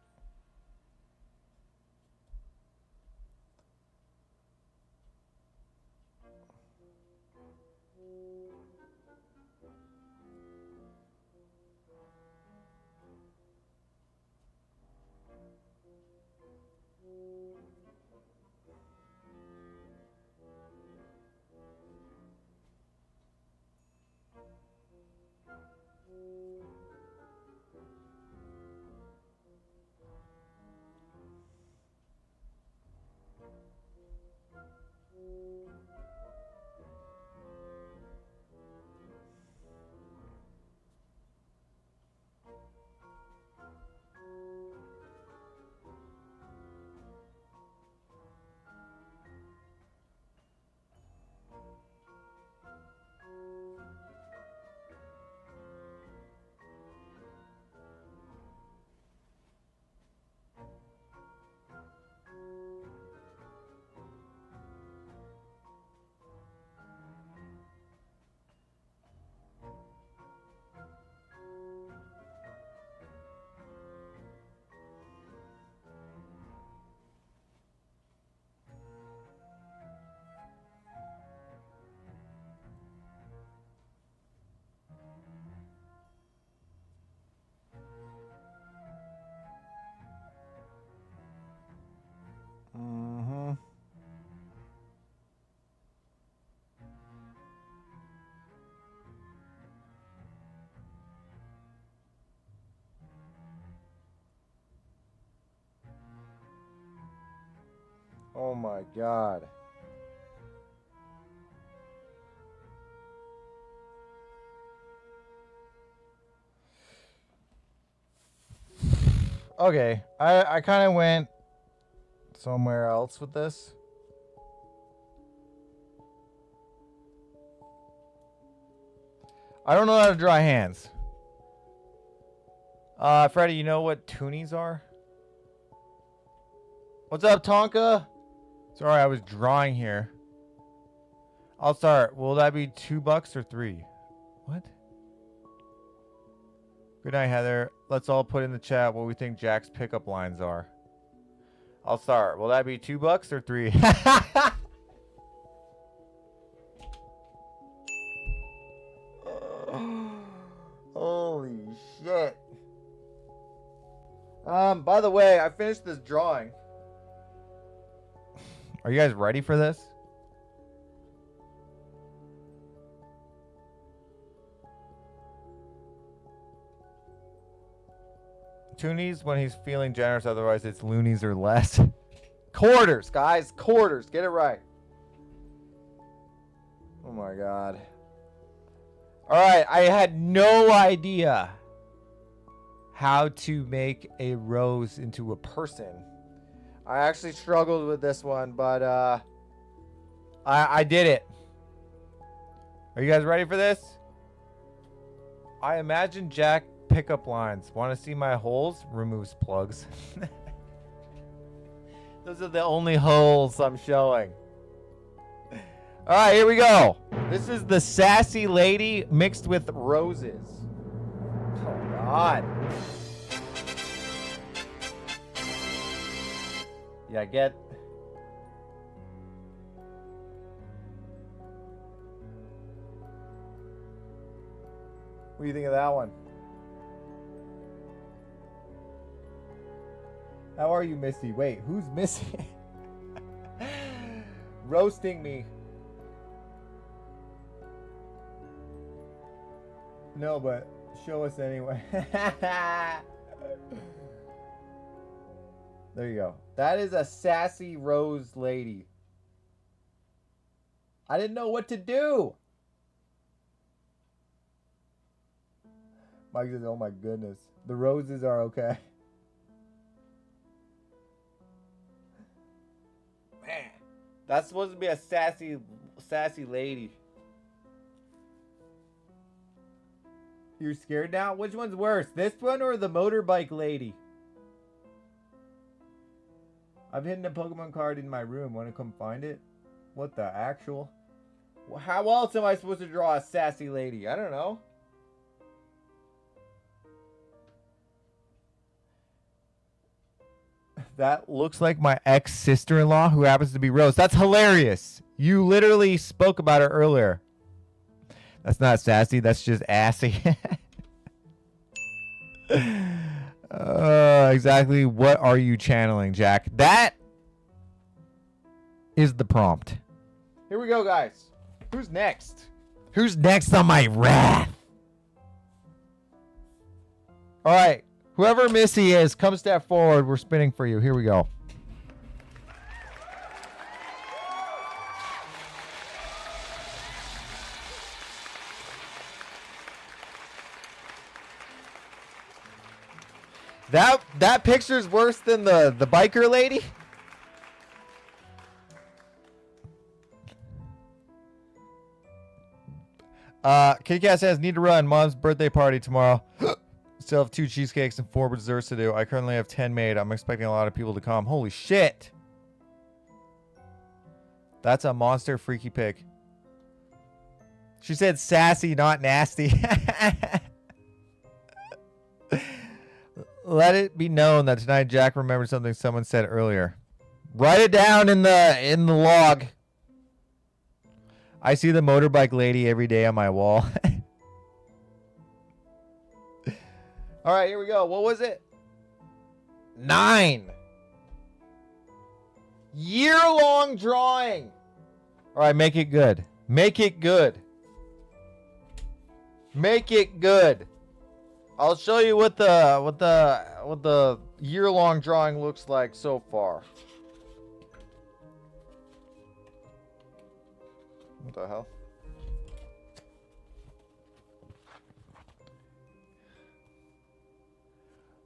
Mm-hmm. Oh my god. Okay, I kind of went somewhere else with this. I don't know how to draw hands. Freddie, you know what toonies are? What's up, Tonka? Sorry, I was drawing here. I'll start. Will that be $2 or 3? What? Good night, Heather. Let's all put in the chat what we think Jack's pickup lines are. I'll start. Will that be $2 or 3? Holy shit. By the way, I finished this drawing. Are you guys ready for this? Toonies when he's feeling generous, otherwise it's loonies or less. Quarters, guys. Quarters. Get it right. Oh my god. Alright, I had no idea how to make a rose into a person. I actually struggled with this one, but I did it. Are you guys ready for this? I imagine Jack pickup lines. Want to see my holes? Removes plugs. Those are the only holes I'm showing. All right, here we go. This is the sassy lady mixed with roses. Oh, God. Yeah, get... What do you think of that one? How are you, Missy? Wait, who's Missy? Roasting me. No, but show us anyway. There you go. That is a sassy rose lady. I didn't know what to do. Mike says, oh my goodness. The roses are okay. Man, that's supposed to be a sassy lady. You're scared now? Which one's worse? This one or the motorbike lady? I've hidden a Pokemon card in my room. Want to come find it? What the actual? How else am I supposed to draw a sassy lady? I don't know. That looks like my ex-sister-in-law who happens to be Rose. That's hilarious. You literally spoke about her earlier. That's not sassy. That's just assy. Exactly what are you channeling, Jack? That is the prompt. Here we go, guys. Who's next? Who's next on my wrath? All right. Whoever Missy is, come step forward. We're spinning for you. Here we go. That picture's worse than the biker lady. Kitty Cat says, need to run. Mom's birthday party tomorrow. Still have 2 cheesecakes and 4 desserts to do. I currently have 10 made. I'm expecting a lot of people to come. Holy shit. That's a monster freaky pig. She said sassy, not nasty. Let it be known that tonight Jack remembered something someone said earlier. Write it down in the log. I see the motorbike lady every day on my wall. All right, here we go. What was it? 9. Year-long drawing. All right, make it good. Make it good. Make it good. I'll show you what the year-long drawing looks like so far. What the hell?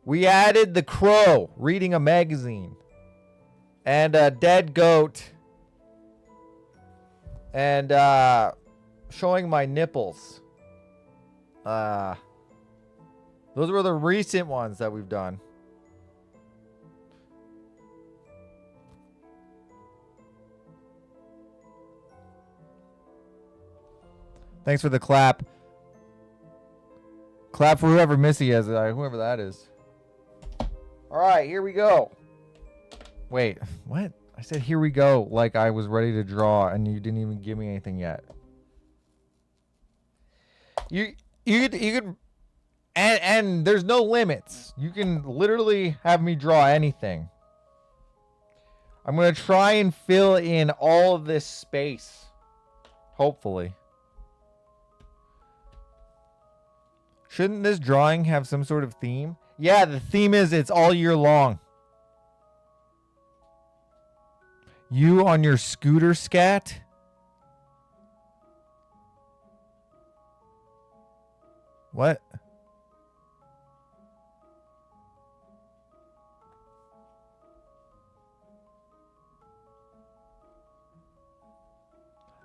We added the crow reading a magazine and a dead goat and showing my nipples. Those were the recent ones that we've done. Thanks for the clap. Clap for whoever Missy is, whoever that is. All right, here we go. Wait, what? I said here we go like I was ready to draw and you didn't even give me anything yet. You could and there's no limits. You can literally have me draw anything. I'm going to try and fill in all of this space. Hopefully. Shouldn't this drawing have some sort of theme? Yeah, the theme is it's all year long. You on your scooter scat? What?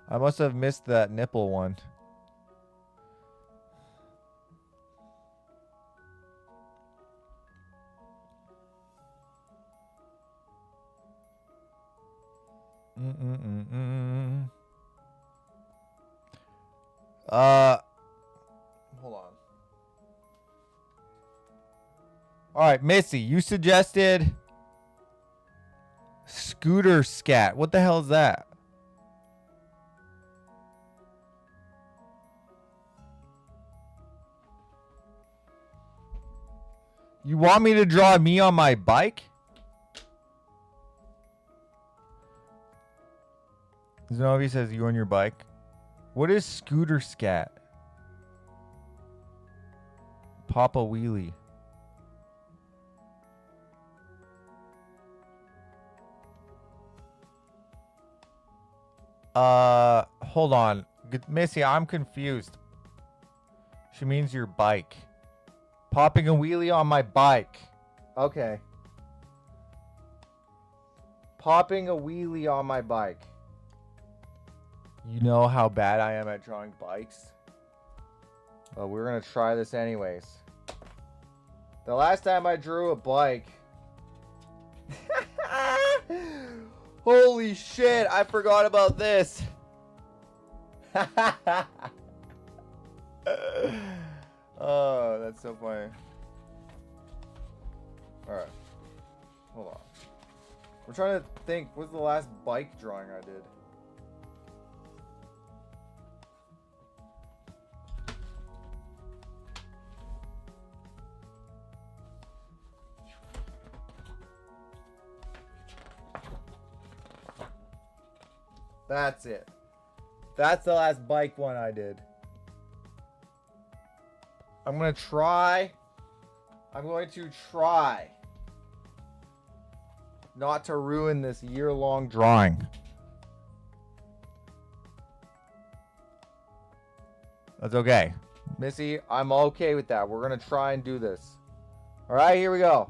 I must have missed that nipple one. Hold on. All right, Missy, you suggested scooter scat. What the hell is that? You want me to draw me on my bike? Zenobi says you on your bike. What is scooter scat? Papa wheelie. Hold on. Missy, I'm confused. She means your bike. Popping a wheelie on my bike. Okay. Popping a wheelie on my bike. You know how bad I am at drawing bikes? But we're going to try this anyways. The last time I drew a bike... Holy shit, I forgot about this. Oh, that's so funny. Alright. Hold on. We're trying to think, what's the last bike drawing I did? That's it. That's the last bike one I did. I'm going to try not to ruin this year-long drawing. That's okay. Missy, I'm okay with that. We're going to try and do this. All right, here we go.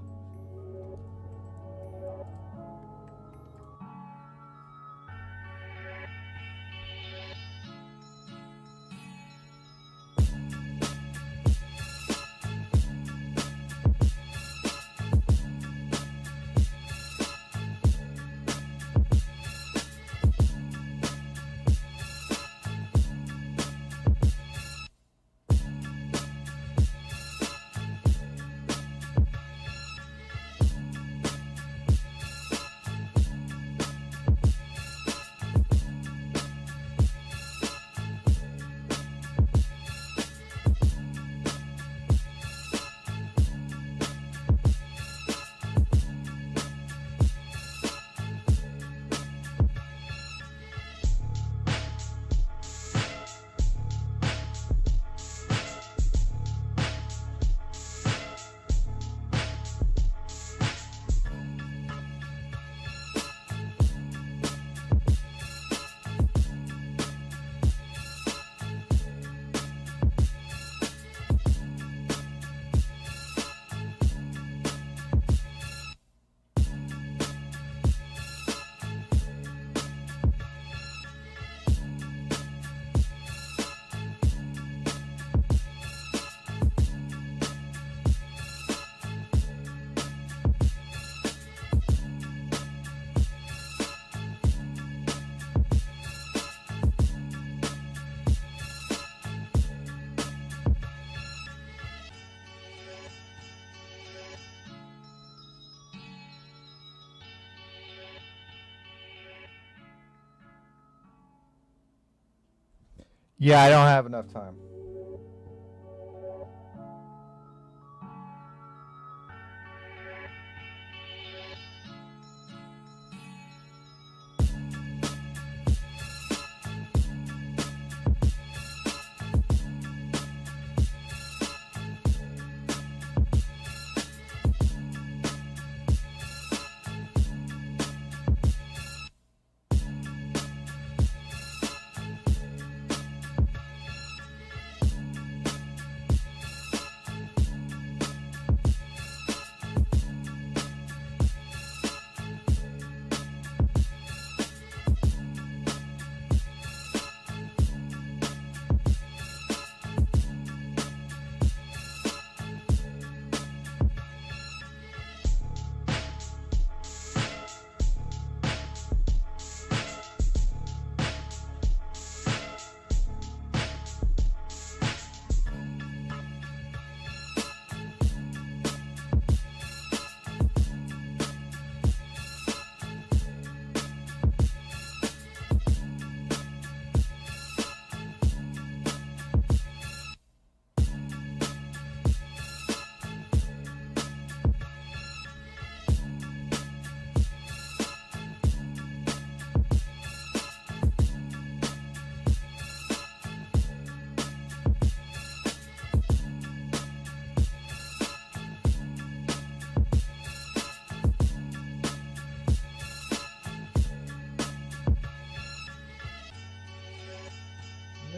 Yeah, I don't have enough time.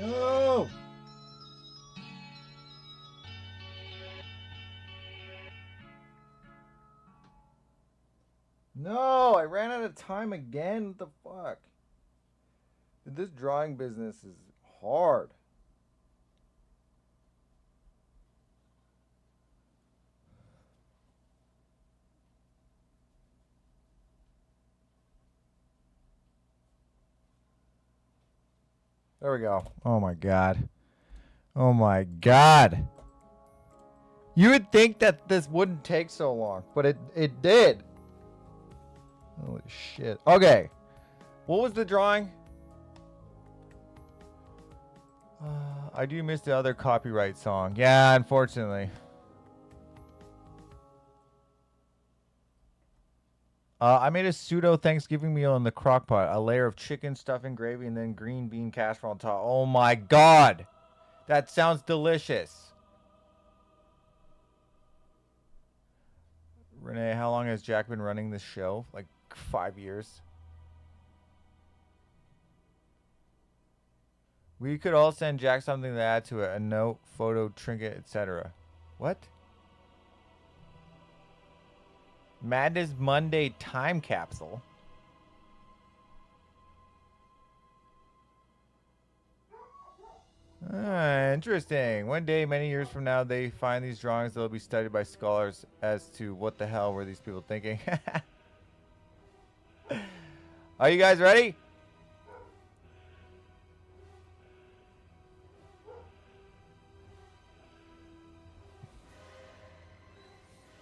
No! No, I ran out of time again. What the fuck? Dude, this drawing business is hard. There we go. Oh my god. Oh my god. You would think that this wouldn't take so long, but it did. Holy shit. Okay. What was the drawing? I do miss the other copyright song. Yeah, unfortunately. I made a pseudo Thanksgiving meal in the crock pot. A layer of chicken, stuffing, gravy, and then green bean casserole on top. Oh my god. That sounds delicious. Renee, how long has Jack been running this show? Like 5 years. We could all send Jack something to add to it. A note, photo, trinket, etc. What? Madnezz Monday time capsule. Interesting. One day, many years from now, they find these drawings. They'll be studied by scholars as to what the hell were these people thinking. Are you guys ready?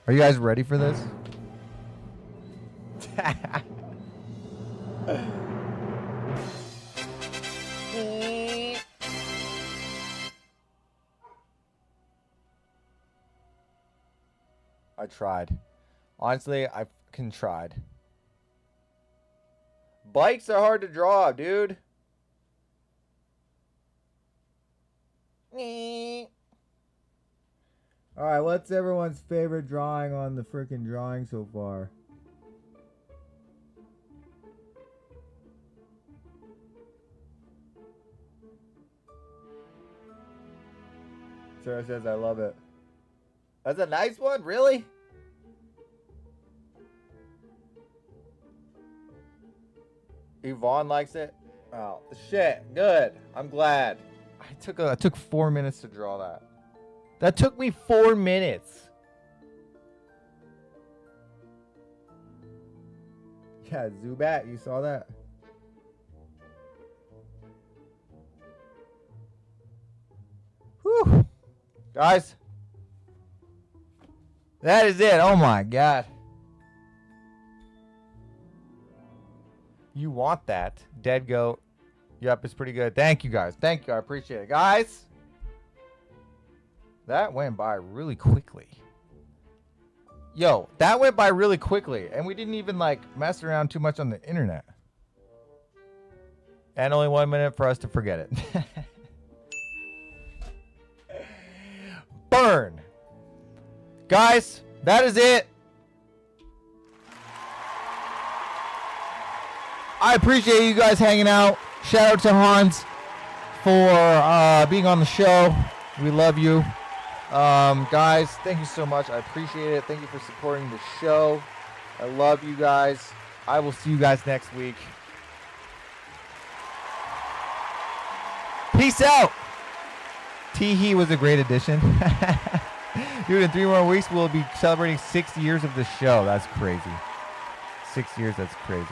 Are you guys ready for this? I tried. Honestly, I fucking tried. Bikes are hard to draw, dude. Alright, what's everyone's favorite drawing on the freaking drawing so far? Sarah says, I love it. That's a nice one? Really? Yvonne likes it? Oh, shit. Good. I'm glad. I took 4 minutes to draw that. That took me 4 minutes. Yeah, Zubat, you saw that? Whew. Guys. That is it. Oh my god. You want that. Dead Goat. Yep, it's pretty good. Thank you guys. Thank you. I appreciate it. Guys. That went by really quickly. Yo, that went by really quickly. And we didn't even like mess around too much on the internet. And only 1 minute for us to forget it. Burn. Guys, that is it. I appreciate you guys hanging out. Shout out to Hans for being on the show. We love you. Guys, thank you so much. I appreciate it. Thank you for supporting the show. I love you guys. I will see you guys next week. Peace out. Teehee was a great addition. Dude, in 3 more weeks, we'll be celebrating 6 years of the show. That's crazy. 6 years, that's crazy.